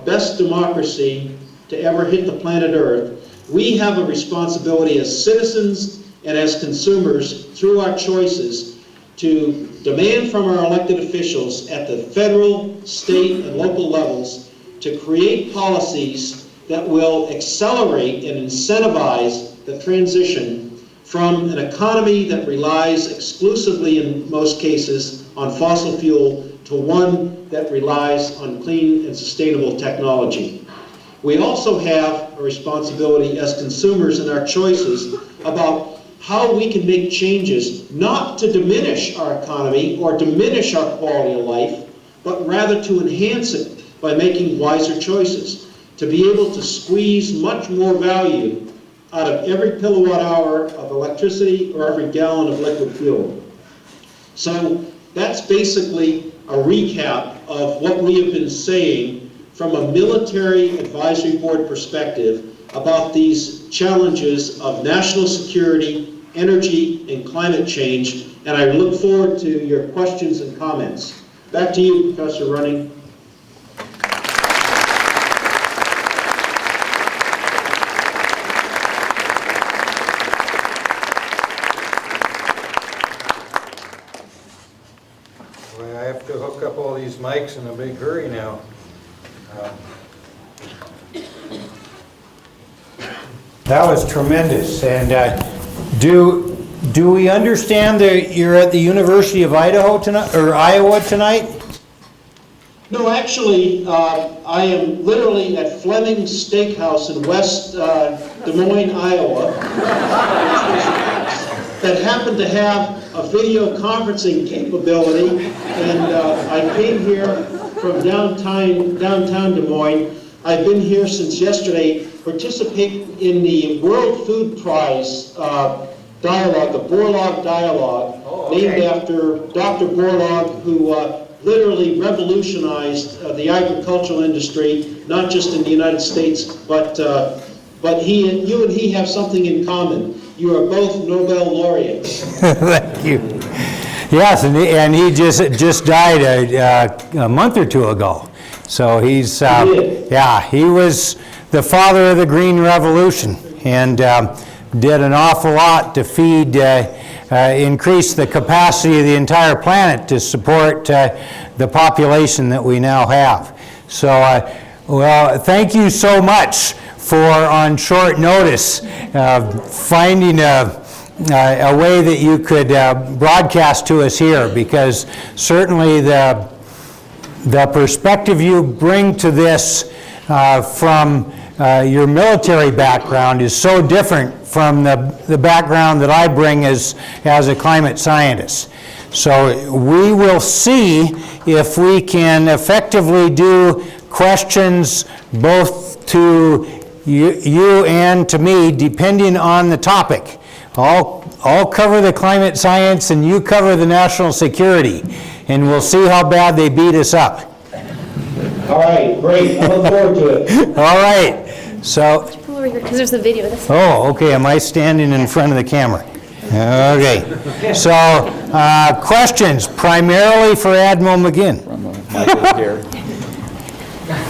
best democracy to ever hit the planet Earth, we have a responsibility as citizens and as consumers through our choices to demand from our elected officials at the federal, state, and local levels to create policies that will accelerate and incentivize the transition from an economy that relies exclusively, in most cases, on fossil fuel to one that relies on clean and sustainable technology. We also have a responsibility as consumers in our choices about how we can make changes, not to diminish our economy or diminish our quality of life, but rather to enhance it by making wiser choices, to be able to squeeze much more value out of every kilowatt hour of electricity or every gallon of liquid fuel. So that's basically a recap of what we have been saying from a military advisory board perspective about these challenges of national security, energy, and climate change, and I look forward to your questions and comments. Back to you, Professor Running. Well, I have to hook up all these mics in a big hurry now. That was tremendous. And do we understand that you're at the University of Idaho tonight, or Iowa tonight? No, actually, I am literally at Fleming's Steakhouse in West Des Moines, Iowa, that happened to have a video conferencing capability, and I came here from downtown Des Moines. I've been here since yesterday, participating in the World Food Prize dialogue, the Borlaug Dialogue, named after Dr. Borlaug, who literally revolutionized the agricultural industry, not just in the United States, but you and he have something in common. You are both Nobel laureates. Thank you. Yes, and he just died a month or two ago. So he's, yeah, he was the father of the Green Revolution, and did an awful lot to feed, increase the capacity of the entire planet to support the population that we now have. So, well, thank you so much for, on short notice, finding a way that you could broadcast to us here, because certainly the perspective you bring to this from your military background is so different from the background that I bring as a climate scientist. So we will see if we can effectively do questions both to you and to me, depending on the topic. I'll cover the climate science and you cover the national security, and we'll see how bad they beat us up. All right, great. I look forward to it. All right. So, Pull over here, because there's the video. oh, okay. Am I standing in front of the camera? Okay. So, questions primarily for Admiral McGinn.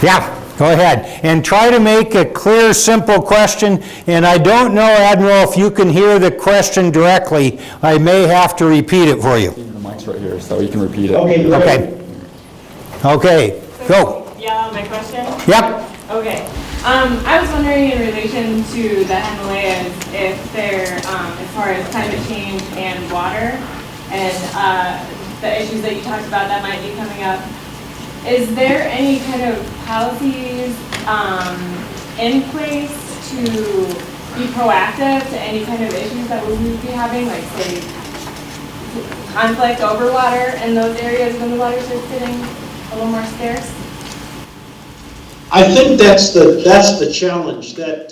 Yeah, go ahead. And try to make a clear, simple question. And I don't know, Admiral, if you can hear the question directly. I may have to repeat it for you. The mic's right here, so you can repeat it. Okay, great. Okay. Okay, go. Yeah, my question? Yep. Okay. I was wondering in relation to the Himalayas, if they're, as far as climate change and water, and the issues that you talked about that might be coming up, is there any kind of policies in place to be proactive to any kind of issues that we would be having, like say conflict over water in those areas when the water starts getting a little more scarce? I think that's the challenge, that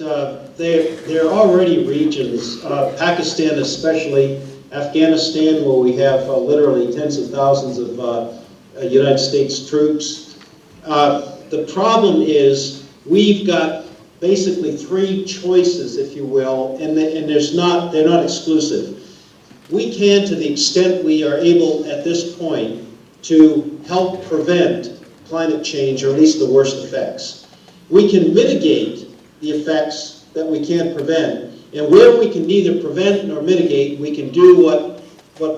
there are already regions, Pakistan especially, Afghanistan, where we have literally tens of thousands of United States troops. The problem is we've got basically three choices, if you will, and they're not exclusive. We can, to the extent we are able at this point, to help prevent climate change, or at least the worst effects. We can mitigate the effects that we can't prevent, and where we can neither prevent nor mitigate, we can do what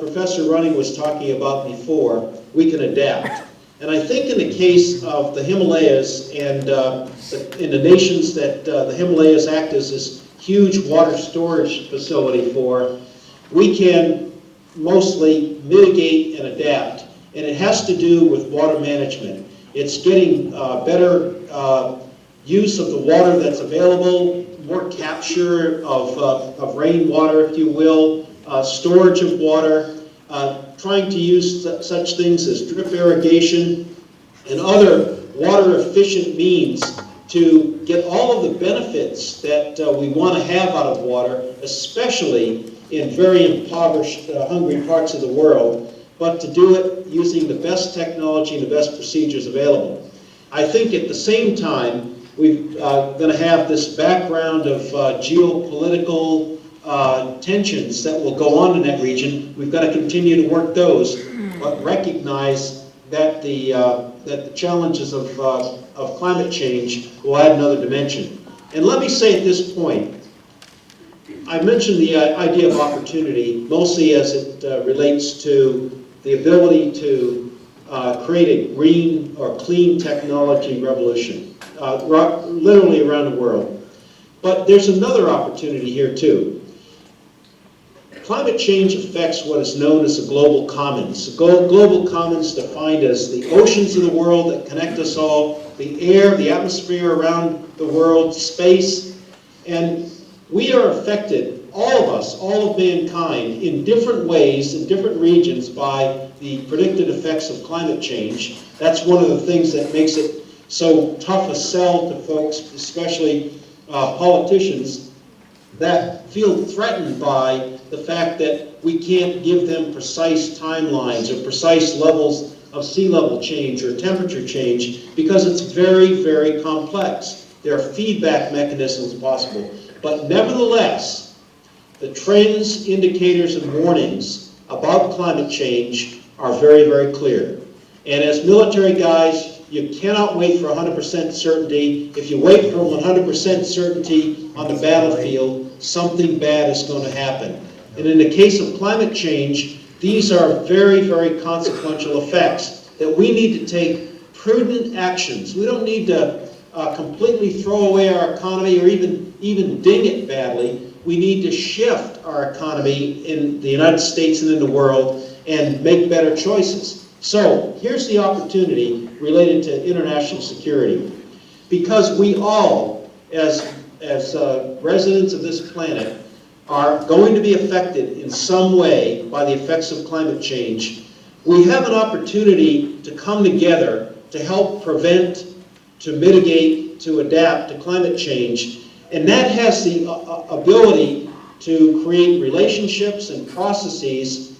Professor Running was talking about before. We can adapt. And I think in the case of the Himalayas and in the nations that the Himalayas act as this huge water storage facility for, we can mostly mitigate and adapt. And it has to do with water management. It's getting better use of the water that's available, more capture of rainwater, if you will, storage of water, trying to use such things as drip irrigation and other water-efficient means to get all of the benefits that we want to have out of water, especially in very impoverished, hungry parts of the world, but to do it using the best technology and the best procedures available. I think at the same time, We're going to have this background of geopolitical tensions that will go on in that region. We've got to continue to work those, but recognize that the challenges of climate change will add another dimension. And let me say at this point, I mentioned the idea of opportunity mostly as it relates to the ability to create a green or clean technology revolution, literally around the world. But there's another opportunity here too. Climate change affects what is known as the global commons. The global commons defined as the oceans of the world that connect us all, the air, the atmosphere around the world, space, and we are affected, all of us, all of mankind, in different ways, in different regions by the predicted effects of climate change. That's one of the things that makes it so tough a sell to folks, especially politicians, that feel threatened by the fact that we can't give them precise timelines or precise levels of sea level change or temperature change because it's very, very complex. There are feedback mechanisms possible. But nevertheless, the trends, indicators, and warnings about climate change are very, very clear. And as military guys, you cannot wait for 100% certainty. If you wait for 100% certainty on the battlefield, something bad is going to happen. And in the case of climate change, these are very, very consequential effects that we need to take prudent actions. We don't need to completely throw away our economy or even ding it badly. We need to shift our economy in the United States and in the world and make better choices. So here's the opportunity related to international security. Because we all, as residents of this planet, are going to be affected in some way by the effects of climate change, we have an opportunity to come together to help prevent, to mitigate, to adapt to climate change. And that has the ability to create relationships and processes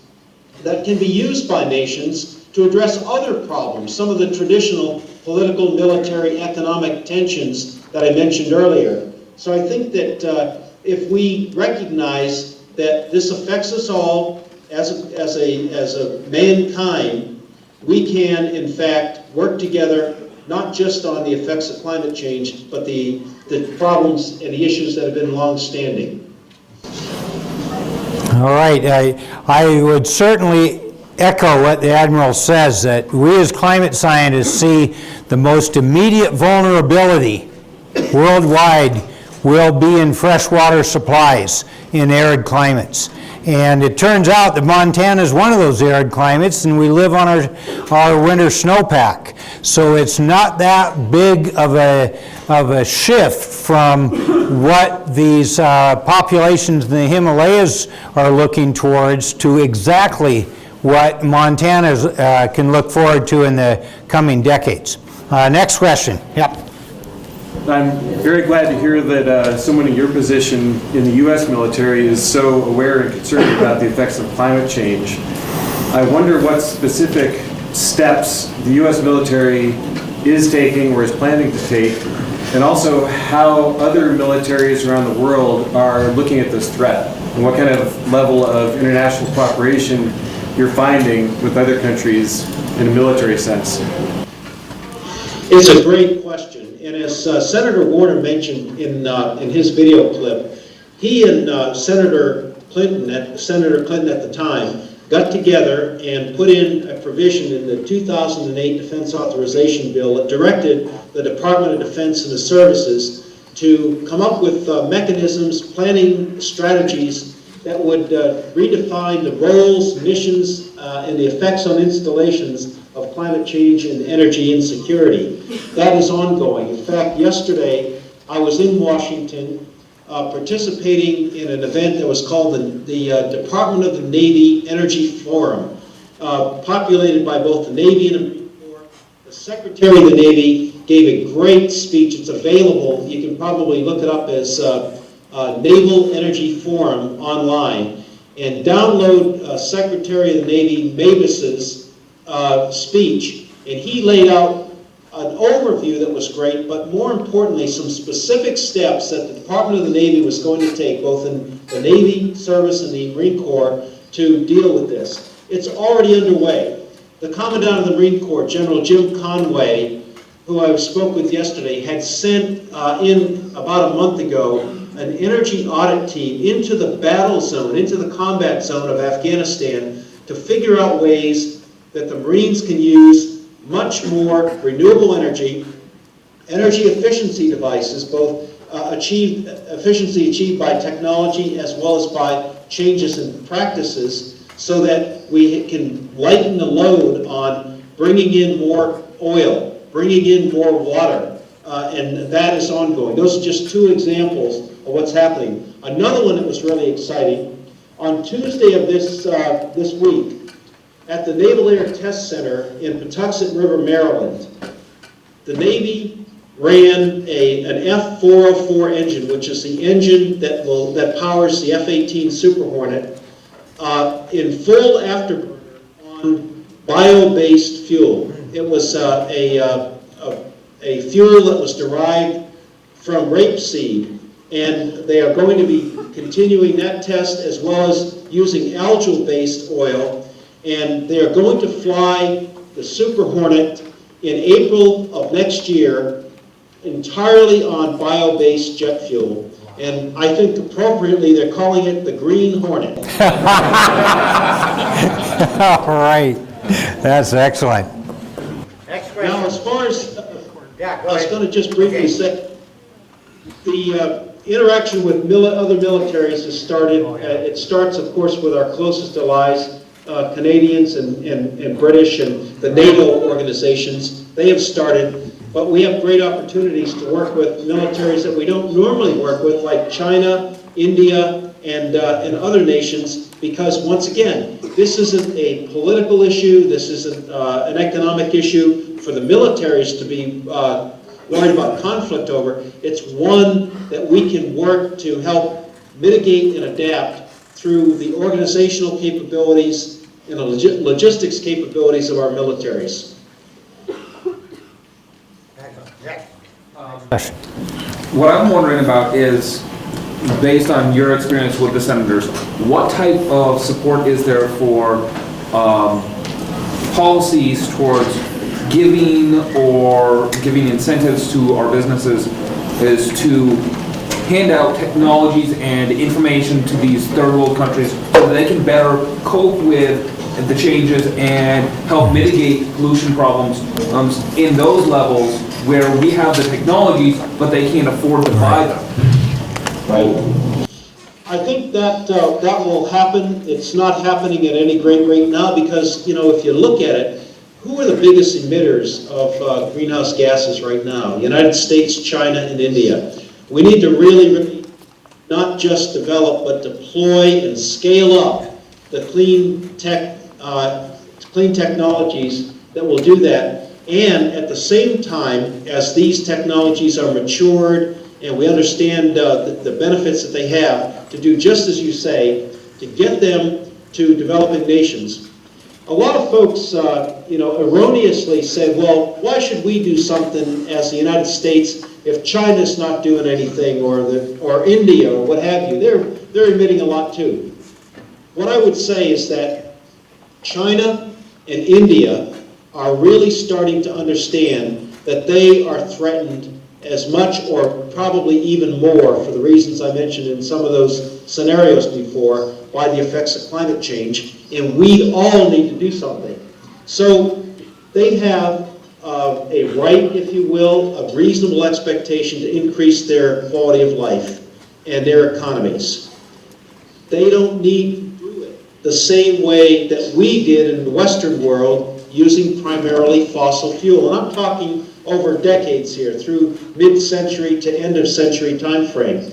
that can be used by nations to address other problems, some of the traditional political, military, economic tensions that I mentioned earlier. So I think that if we recognize that this affects us all as a mankind, we can in fact work together not just on the effects of climate change, but the problems and the issues that have been long-standing. All right, I would certainly echo what the Admiral says, that we as climate scientists see the most immediate vulnerability worldwide will be in freshwater supplies in arid climates. And it turns out that Montana is one of those arid climates, and we live on our winter snowpack. So it's not that big of a shift from what these populations in the Himalayas are looking towards to exactly what Montana can look forward to in the coming decades. Next question. Yep. I'm very glad to hear that someone in your position in the U.S. military is so aware and concerned about the effects of climate change. I wonder what specific steps the U.S. military is taking or is planning to take, and also how other militaries around the world are looking at this threat, and what kind of level of international cooperation you're finding with other countries in a military sense. It's a great question. And as Senator Warner mentioned in his video clip, he and Senator Clinton at the time got together and put in a provision in the 2008 Defense Authorization Bill that directed the Department of Defense and the services to come up with mechanisms, planning strategies that would redefine the roles, missions, and the effects on installations of climate change and energy insecurity. That is ongoing. In fact, yesterday I was in Washington participating in an event that was called the Department of the Navy Energy Forum, populated by both the Navy and the Marine Corps. The Secretary of the Navy gave a great speech. It's available. You can probably look it up as Naval Energy Forum online and download Secretary of the Navy Mavis's speech, and he laid out an overview that was great, but more importantly, some specific steps that the Department of the Navy was going to take, both in the Navy service and the Marine Corps, to deal with this. It's already underway. The Commandant of the Marine Corps, General Jim Conway, who I spoke with yesterday, had sent in about a month ago an energy audit team into the battle zone, into the combat zone of Afghanistan, to figure out ways that the Marines can use much more renewable energy efficiency devices, both efficiency achieved by technology as well as by changes in practices, so that we can lighten the load on bringing in more oil, bringing in more water, and that is ongoing. Those are just two examples of what's happening. Another one that was really exciting, on Tuesday of this week, at the Naval Air Test Center in Patuxent River, Maryland, the Navy ran an F404 engine, which is the engine that powers the F-18 Super Hornet, in full afterburner on bio-based fuel. It was a fuel that was derived from rapeseed, and they are going to be continuing that test as well as using algal-based oil, and they are going to fly the Super Hornet in April of next year entirely on bio-based jet fuel. And I think appropriately they're calling it the Green Hornet. All right, that's excellent. Next question. Now, as far as, Yeah, go I was ahead. going to just briefly say, the interaction with other militaries has started. It starts, of course, with our closest allies, Canadians and British and the NATO organizations. They have started, but we have great opportunities to work with militaries that we don't normally work with, like China, India, and other nations, because once again, this isn't a political issue, this isn't an economic issue for the militaries to be worried about conflict over. It's one that we can work to help mitigate and adapt through the organizational capabilities and the logistics capabilities of our militaries. What I'm wondering about is, based on your experience with the senators, what type of support is there for policies towards giving incentives to our businesses is to hand out technologies and information to these third world countries so that they can better cope with the changes and help mitigate pollution problems in those levels where we have the technologies but they can't afford to buy them. I think that that will happen. It's not happening at any great rate now because, you know, if you look at it, who are the biggest emitters of greenhouse gases right now? United States, China, and India. We need to really not just develop, but deploy and scale up the clean technologies that will do that. And at the same time, as these technologies are matured and we understand the benefits that they have, to do just as you say, to get them to developing nations. A lot of folks, erroneously said, well, why should we do something as the United States if China's not doing anything, or India, or what have you? They're emitting a lot too. What I would say is that China and India are really starting to understand that they are threatened as much or probably even more, for the reasons I mentioned in some of those scenarios before, by the effects of climate change, and we all need to do something. So they have a right, if you will, a reasonable expectation to increase their quality of life and their economies. They don't need to do it the same way that we did in the Western world, using primarily fossil fuel. And I'm talking over decades here, through mid-century to end-of-century time frame.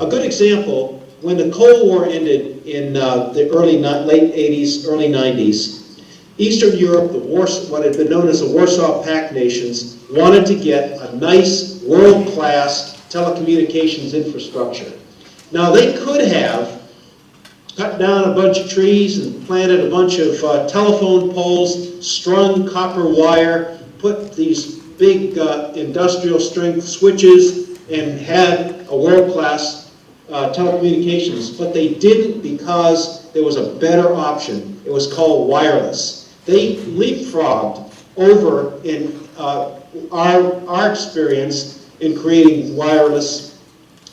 A good example, when the Cold War ended in the late 80s, early 90s, Eastern Europe, what had been known as the Warsaw Pact nations, wanted to get a nice, world-class telecommunications infrastructure. Now, they could have cut down a bunch of trees and planted a bunch of telephone poles, strung copper wire, put these big industrial strength switches and had a world-class telecommunications, but they didn't because there was a better option. It was called wireless. They leapfrogged over in our experience in creating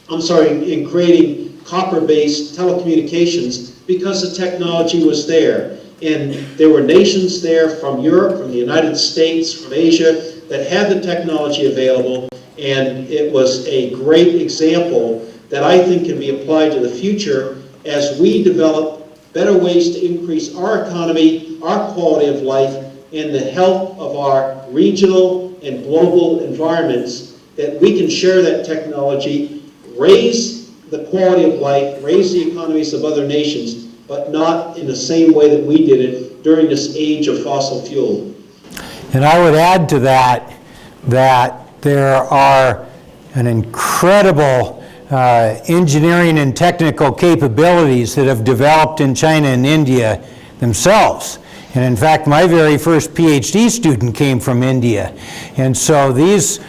in creating copper-based telecommunications because the technology was there. And there were nations there from Europe, from the United States, from Asia, that had the technology available, and it was a great example that I think can be applied to the future as we develop better ways to increase our economy, our quality of life, and the health of our regional and global environments, that we can share that technology, raise the quality of life, raise the economies of other nations, but not in the same way that we did it during this age of fossil fuel. And I would add to that that there are an incredible engineering and technical capabilities that have developed in China and India themselves. And in fact, my very first PhD student came from India. And so these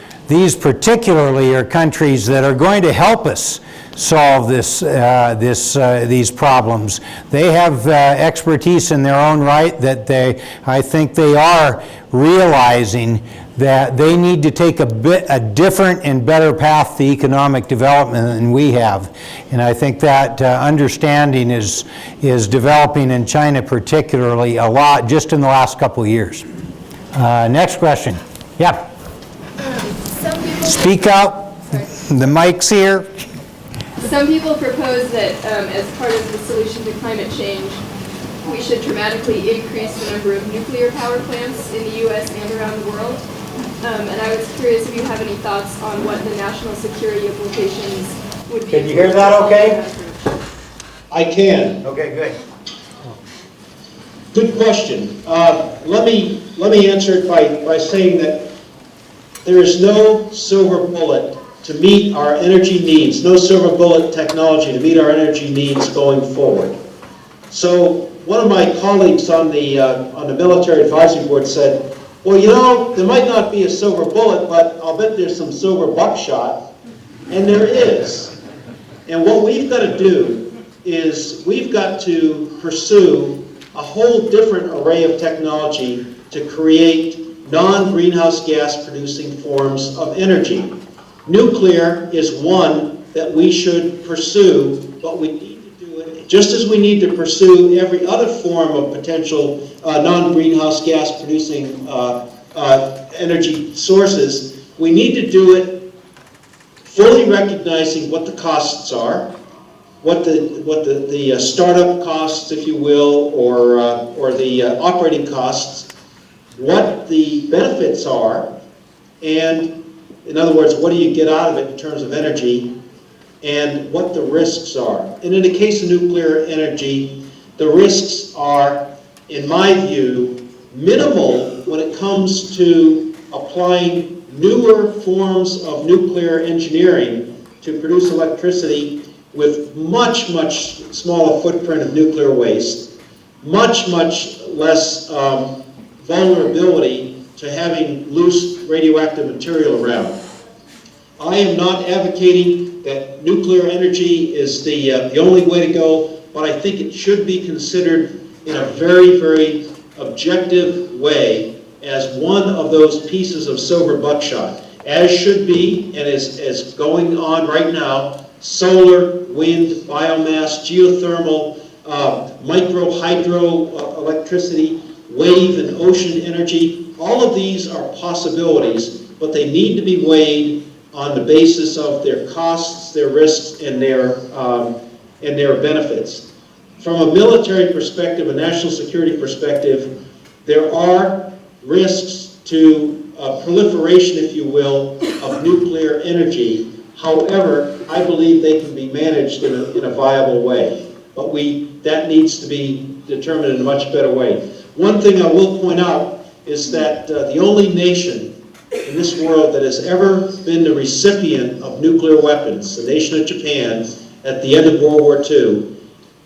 particularly are countries that are going to help us solve these problems. They have expertise in their own right that I think they are realizing that they need to take a different and better path to economic development than we have. And I think that understanding is developing in China particularly a lot just in the last couple of years. Next question. Yeah. Speak up. The mic's here. Some people propose that as part of the solution to climate change, we should dramatically increase the number of nuclear power plants in the U.S. and around the world. And I was curious if you have any thoughts on what the national security implications would be. Can you hear that okay? I can. Okay, good. Good question. Let me answer it by saying that there is no silver bullet to meet our energy needs, no silver bullet technology to meet our energy needs going forward. So one of my colleagues on the Military Advisory Board said, well, you know, there might not be a silver bullet, but I'll bet there's some silver buckshot. And there is. And what we've got to do is we've got to pursue a whole different array of technology to create non-greenhouse gas producing forms of energy. Nuclear is one that we should pursue, but we need to do it just as we need to pursue every other form of potential non-greenhouse gas producing energy sources. We need to do it fully recognizing what the costs are, what the startup costs, if you will, or the operating costs, what the benefits are, and in other words, what do you get out of it in terms of energy, and what the risks are. And in the case of nuclear energy, the risks are, in my view, minimal when it comes to applying newer forms of nuclear engineering to produce electricity with much, much smaller footprint of nuclear waste, much, much less vulnerability to having loose radioactive material around. I am not advocating that nuclear energy is the only way to go, but I think it should be considered in a very, very objective way as one of those pieces of silver buckshot, as should be, and is going on right now, solar, wind, biomass, geothermal, micro hydro electricity, wave and ocean energy. All of these are possibilities, but they need to be weighed on the basis of their costs, their risks, and their benefits. From a military perspective, a national security perspective, there are risks to proliferation, if you will, of nuclear energy. However, I believe they can be managed in a viable way. But that needs to be determined in a much better way. One thing I will point out is that the only nation in this world that has ever been the recipient of nuclear weapons, the nation of Japan, at the end of World War II,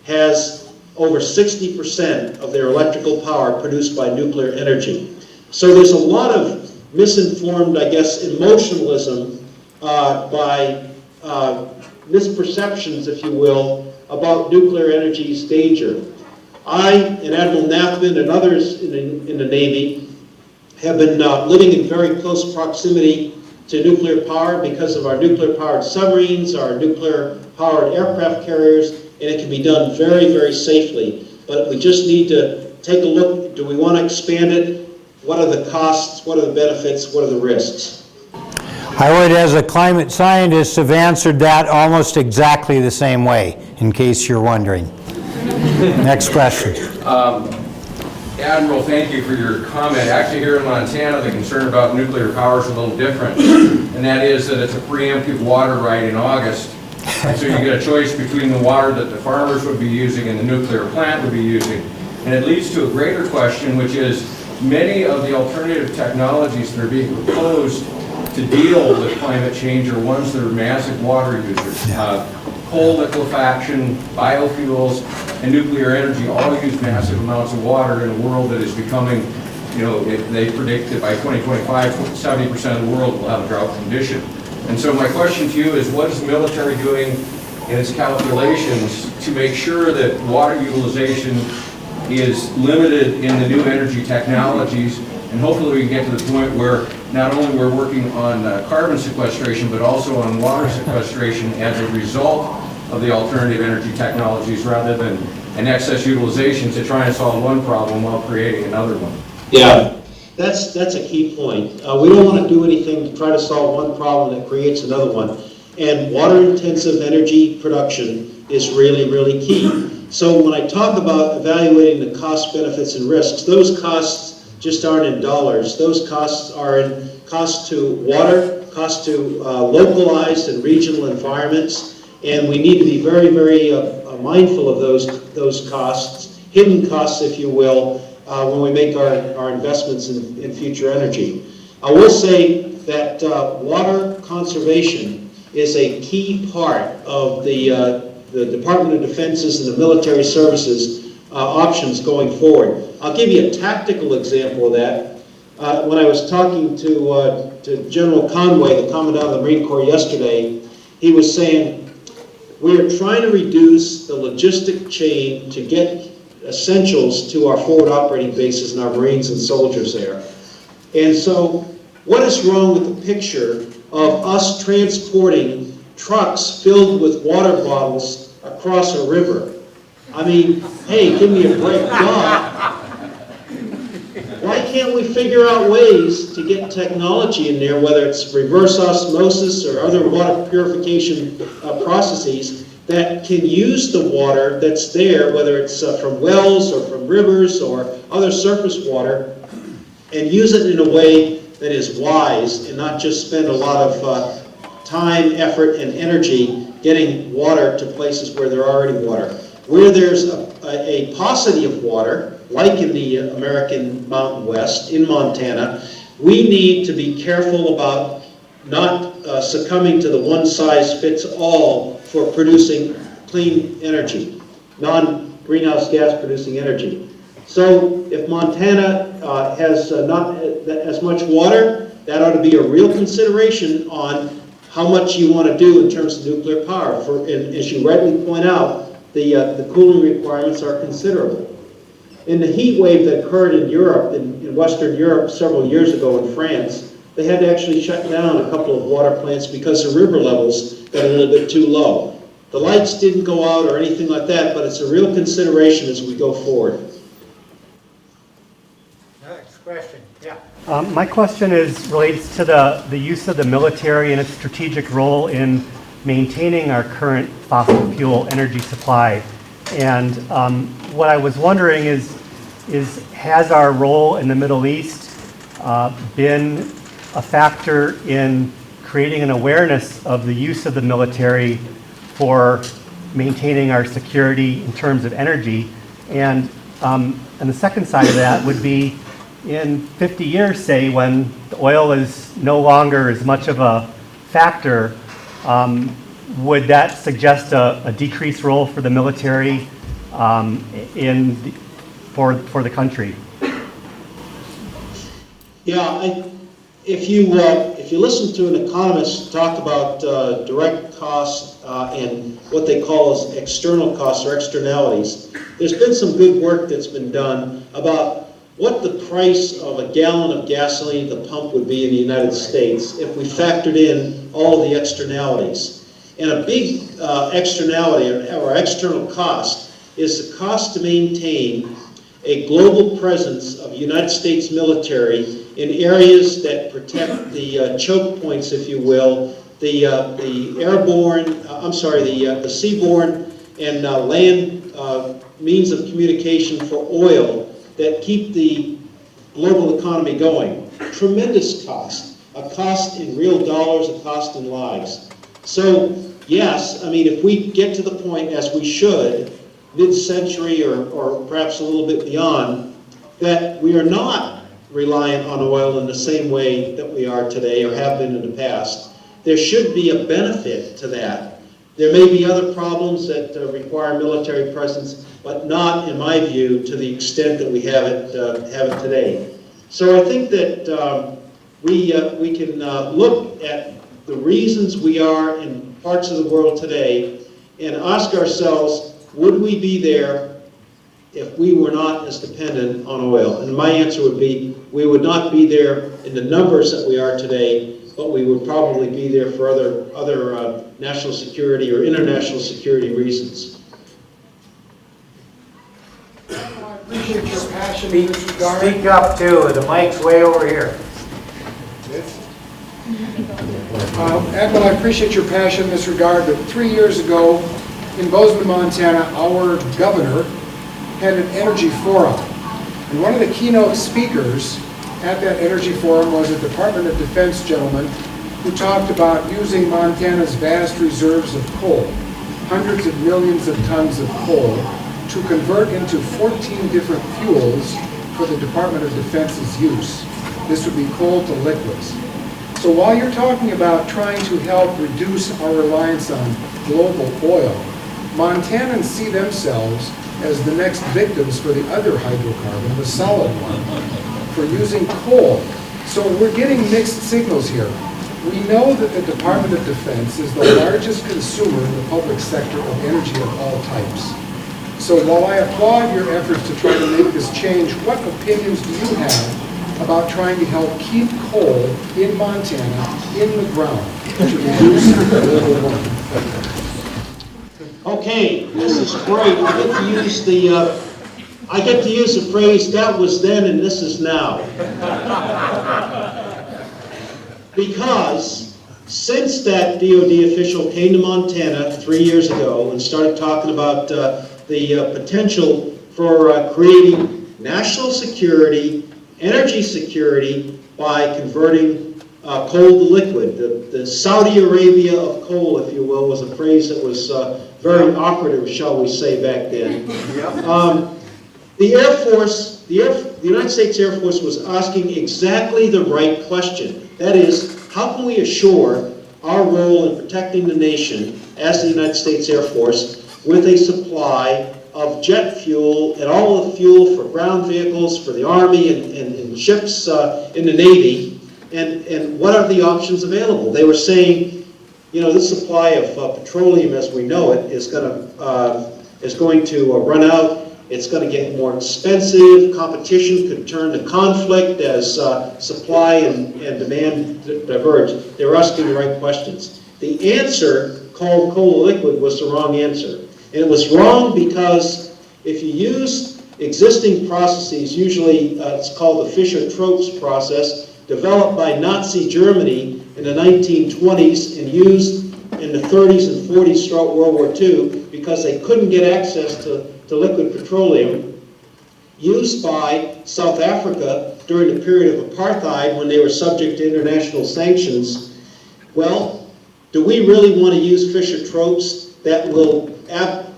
has over 60% of their electrical power produced by nuclear energy. So there's a lot of misinformed, I guess, emotionalism by misperceptions, if you will, about nuclear energy's danger. I and Admiral Nathman and others in the Navy have been living in very close proximity to nuclear power because of our nuclear-powered submarines, our nuclear-powered aircraft carriers, and it can be done very, very safely. But we just need to take a look. Do we want to expand it? What are the costs? What are the benefits? What are the risks? I would, as a climate scientist, have answered that almost exactly the same way, in case you're wondering. Next question. Admiral, thank you for your comment. Actually, here in Montana, the concern about nuclear power is a little different, and that is that it's a preemptive water right in August. And so you get a choice between the water that the farmers would be using and the nuclear plant would be using. And it leads to a greater question, which is many of the alternative technologies that are being proposed to deal with climate change are ones that are massive water users. Coal liquefaction, biofuels, and nuclear energy all use massive amounts of water in a world that is becoming, they predict that by 2025, 70% of the world will have a drought condition. And so my question to you is, what is the military doing in its calculations to make sure that water utilization is limited in the new energy technologies, and hopefully we can get to the point where not only we're working on carbon sequestration, but also on water sequestration as a result of the alternative energy technologies, rather than an excess utilization to try and solve one problem while creating another one. Yeah, that's a key point. We don't want to do anything to try to solve one problem that creates another one. And water-intensive energy production is really, really key. So when I talk about evaluating the costs, benefits, and risks, those costs just aren't in dollars. Those costs are in cost to water, cost to localized and regional environments, and we need to be very, very mindful of those costs, hidden costs, if you will, when we make our investments in future energy. I will say that water conservation is a key part of the Department of Defense's and the military services options going forward. I'll give you a tactical example of that. When I was talking to General Conway, the Commandant of the Marine Corps yesterday, he was saying, we're trying to reduce the logistic chain to get essentials to our forward operating bases and our Marines and soldiers there. And so, what is wrong with the picture of us transporting trucks filled with water bottles across a river? I mean, hey, give me a break, God. Why can't we figure out ways to get technology in there, whether it's reverse osmosis or other water purification processes that can use the water that's there, whether it's from wells or from rivers or other surface water, and use it in a way that is wise and not just spend a lot of time, effort, and energy getting water to places where there are already water. Where there's a paucity of water, like in the American Mountain West, in Montana, we need to be careful about not succumbing to the one-size-fits-all for producing clean energy, non-greenhouse gas producing energy. So if Montana has not as much water, that ought to be a real consideration on how much you want to do in terms of nuclear power. And as you rightly point out, the cooling requirements are considerable. In the heat wave that occurred in Europe, in Western Europe several years ago in France, they had to actually shut down a couple of water plants because the river levels got a little bit too low. The lights didn't go out or anything like that, but it's a real consideration as we go forward. Next question, yeah. My question relates to the use of the military and its strategic role in maintaining our current fossil fuel energy supply. And what I was wondering is has our role in the Middle East been a factor in creating an awareness of the use of the military for maintaining our security in terms of energy? And the second side of that would be, in 50 years, say, when the oil is no longer as much of a factor, would that suggest a decreased role for the military for the country? Yeah, if you listen to an economist talk about direct costs and what they call as external costs or externalities, there's been some good work that's been done about what the price of a gallon of gasoline at the pump would be in the United States if we factored in all of the externalities. And a big externality or external cost is the cost to maintain a global presence of United States military in areas that protect the choke points, if you will, the seaborne and land means of communication for oil that keep the global economy going. Tremendous cost, a cost in real dollars, a cost in lives. So yes, I mean, if we get to the point, as we should, mid-century or perhaps a little bit beyond, that we are not reliant on oil in the same way that we are today or have been in the past, there should be a benefit to that. There may be other problems that require military presence, but not, in my view, to the extent that we have it today. So I think that we can look at the reasons we are in parts of the world today and ask ourselves, would we be there if we were not as dependent on oil? And my answer would be, we would not be there in the numbers that we are today, but we would probably be there for other national security or international security reasons. I appreciate your passion in this regard. Speak up too, the mic's way over here. Edmund, I appreciate your passion in this regard, but 3 years ago in Bozeman, Montana, our governor had an energy forum. And one of the keynote speakers at that energy forum was a Department of Defense gentleman who talked about using Montana's vast reserves of coal, hundreds of millions of tons of coal, to convert into 14 different fuels for the Department of Defense's use. This would be coal to liquids. So while you're talking about trying to help reduce our reliance on global oil, Montanans see themselves as the next victims for the other hydrocarbon, the solid one, for using coal. So we're getting mixed signals here. We know that the Department of Defense is the largest consumer in the public sector of energy of all types. So while I applaud your efforts to try to make this change, what opinions do you have about trying to help keep coal in Montana in the ground to reduce global warming? Okay, this is great. I get to use the phrase, that was then and this is now. Because since that DOD official came to Montana 3 years ago and started talking about the potential for creating national security, energy security by converting coal to liquid. The Saudi Arabia of coal, if you will, was a phrase that was very operative, shall we say, back then. The Air Force, the United States Air Force was asking exactly the right question. That is, how can we assure our role in protecting the nation as the United States Air Force with a supply of jet fuel and all of the fuel for ground vehicles, for the Army and ships in the Navy, and what are the options available? They were saying, you know, this supply of petroleum as we know it is going to run out. It's going to get more expensive. Competition could turn to conflict as supply and demand diverge. They were asking the right questions. The answer, called coal to liquid, was the wrong answer. And it was wrong because if you use existing processes, usually it's called the Fischer-Tropsch process, developed by Nazi Germany in the 1920s and used in the 30s and 40s throughout World War II because they couldn't get access to liquid petroleum, used by South Africa during the period of apartheid when they were subject to international sanctions. Well, do we really want to use Fischer-Tropsch that will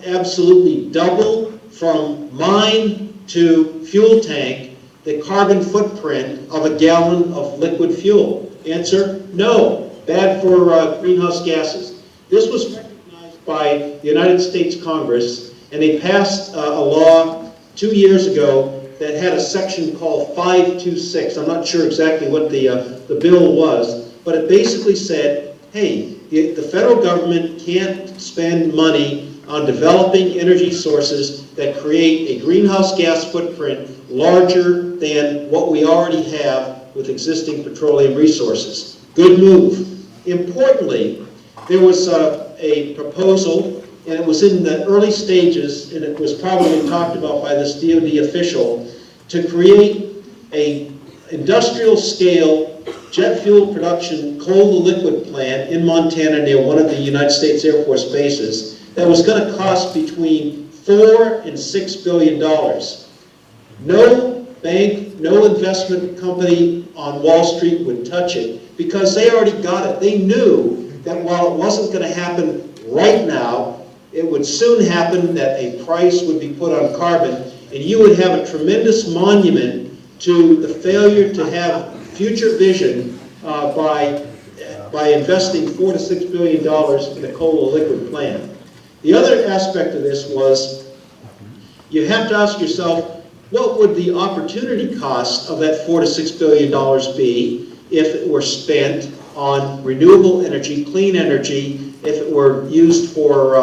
absolutely double from mine to fuel tank the carbon footprint of a gallon of liquid fuel? Answer, no. Bad for greenhouse gases. This was recognized by the United States Congress, and they passed a law 2 years ago that had a section called 526. I'm not sure exactly what the bill was, but it basically said, hey, the federal government can't spend money on developing energy sources that create a greenhouse gas footprint larger than what we already have with existing petroleum resources. Good move. Importantly, there was a proposal, and it was in the early stages, and it was probably talked about by this DOD official, to create a industrial scale jet fuel production coal-to-liquid plant in Montana near one of the United States Air Force bases that was going to cost between $4 and $6 billion. No bank, no investment company on Wall Street would touch it because they already got it. They knew that while it wasn't going to happen right now, it would soon happen that a price would be put on carbon, and you would have a tremendous monument to the failure to have future vision by investing $4 to $6 billion in a coal-to-liquid plant. The other aspect of this was you have to ask yourself, what would the opportunity cost of that $4 to $6 billion be if it were spent on renewable energy, clean energy, if it were used for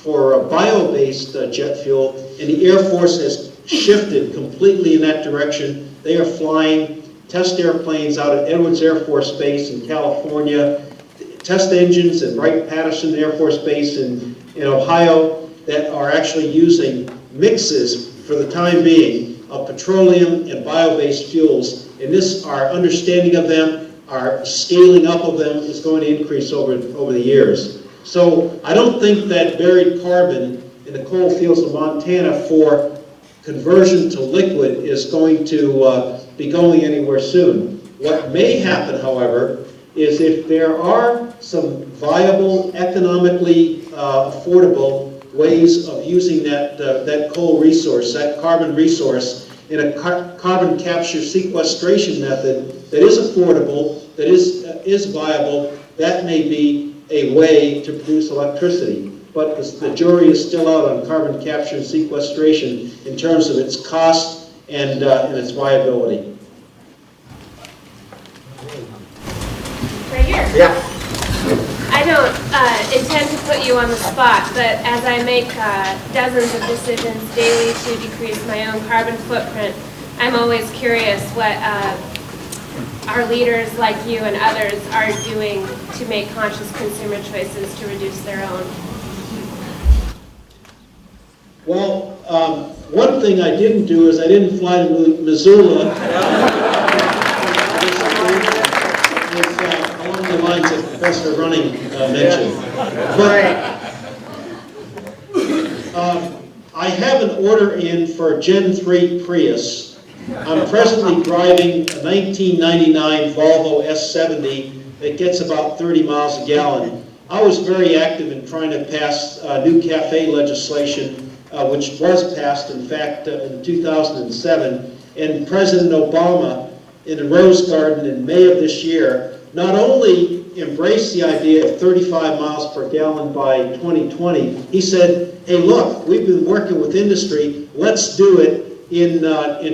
bio-based jet fuel? And the Air Force has shifted completely in that direction. They are flying test airplanes out at Edwards Air Force Base in California, test engines at Wright-Patterson Air Force Base in Ohio that are actually using mixes for the time being of petroleum and bio-based fuels. And this, our understanding of them, our scaling up of them is going to increase over the years. So I don't think that buried carbon in the coal fields of Montana for conversion to liquid is going to be going anywhere soon. What may happen, however, is if there are some viable, economically affordable ways of using that coal resource, that carbon resource, in a carbon capture sequestration method that is affordable, that is viable, that may be a way to produce electricity. But the jury is still out on carbon capture and sequestration in terms of its cost and its viability. Right here. Yeah. I don't intend to put you on the spot, but as I make dozens of decisions daily to decrease my own carbon footprint, I'm always curious what our leaders like you and others are doing to make conscious consumer choices to reduce their own. Well, one thing I didn't do is I didn't fly to Missoula. Along the lines that Professor Running mentioned. But I have an order in for a Gen 3 Prius. I'm presently driving a 1999 Volvo S70 that gets about 30 miles a gallon. I was very active in trying to pass new CAFE legislation, which was passed, in fact, in 2007. And President Obama, in a Rose Garden in May of this year, not only embraced the idea of 35 miles per gallon by 2020, he said, hey, look, we've been working with industry, let's do it in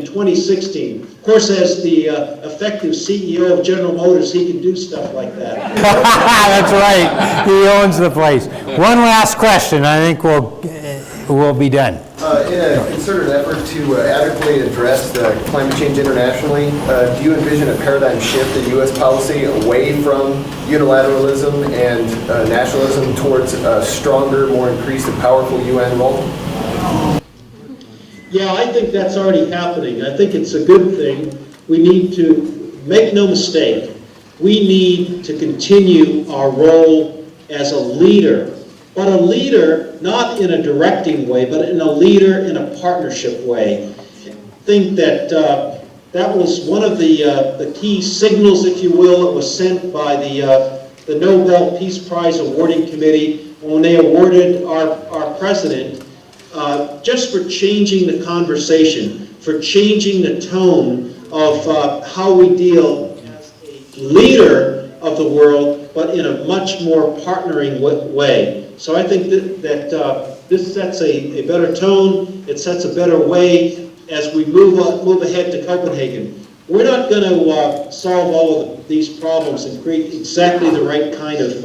2016. Of course, as the effective CEO of General Motors, he can do stuff like that. That's right. He owns the place. One last question, I think we'll be done. In a concerted effort to adequately address climate change internationally, do you envision a paradigm shift in U.S. policy away from unilateralism and nationalism towards a stronger, more increased and powerful UN role? Yeah, I think that's already happening. I think it's a good thing. We need to make no mistake. We need to continue our role as a leader, but a leader not in a directing way, but in a leader in a partnership way. I think that that was one of the key signals, if you will, that was sent by the Nobel Peace Prize awarding committee when they awarded our president just for changing the conversation, for changing the tone of how we deal as a leader of the world, but in a much more partnering way. So I think that this sets a better tone, it sets a better way as we move ahead to Copenhagen. We're not going to solve all of these problems and create exactly the right kind of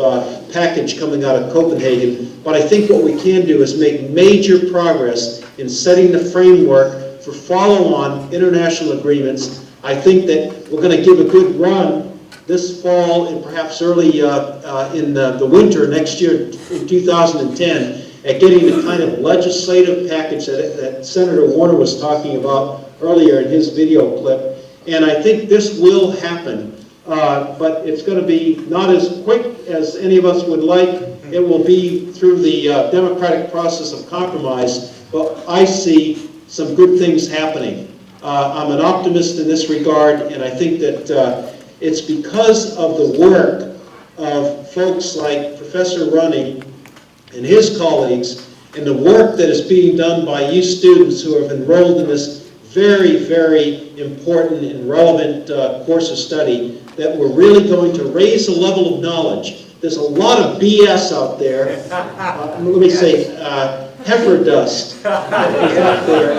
package coming out of Copenhagen, but I think what we can do is make major progress in setting the framework for follow-on international agreements. I think that we're going to give a good run this fall and perhaps early in the winter next year in 2010 at getting the kind of legislative package that Senator Warner was talking about earlier in his video clip. And I think this will happen, but it's going to be not as quick as any of us would like. It will be through the democratic process of compromise, but I see some good things happening. I'm an optimist in this regard, and I think that it's because of the work of folks like Professor Running and his colleagues, and the work that is being done by you students who have enrolled in this very, very important and relevant course of study, that we're really going to raise the level of knowledge. There's a lot of BS out there. Let me say, heifer dust is out there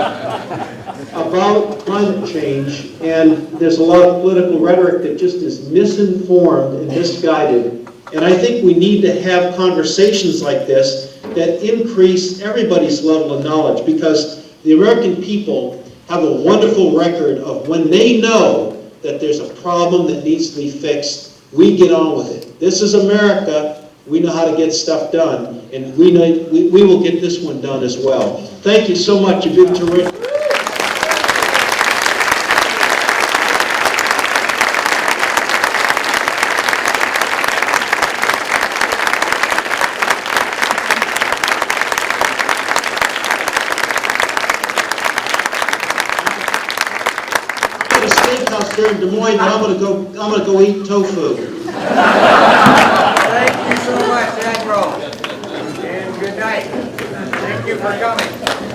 about climate change, and there's a lot of political rhetoric that just is misinformed and misguided. And I think we need to have conversations like this that increase everybody's level of knowledge, because the American people have a wonderful record of when they know that there's a problem that needs to be fixed, we get on with it. This is America. We know how to get stuff done, and we will get this one done as well. Thank you so much. You've been terrific. Here in Des Moines, and I'm gonna go eat tofu. Thank you so much, Admiral, and good night. Thank you for coming.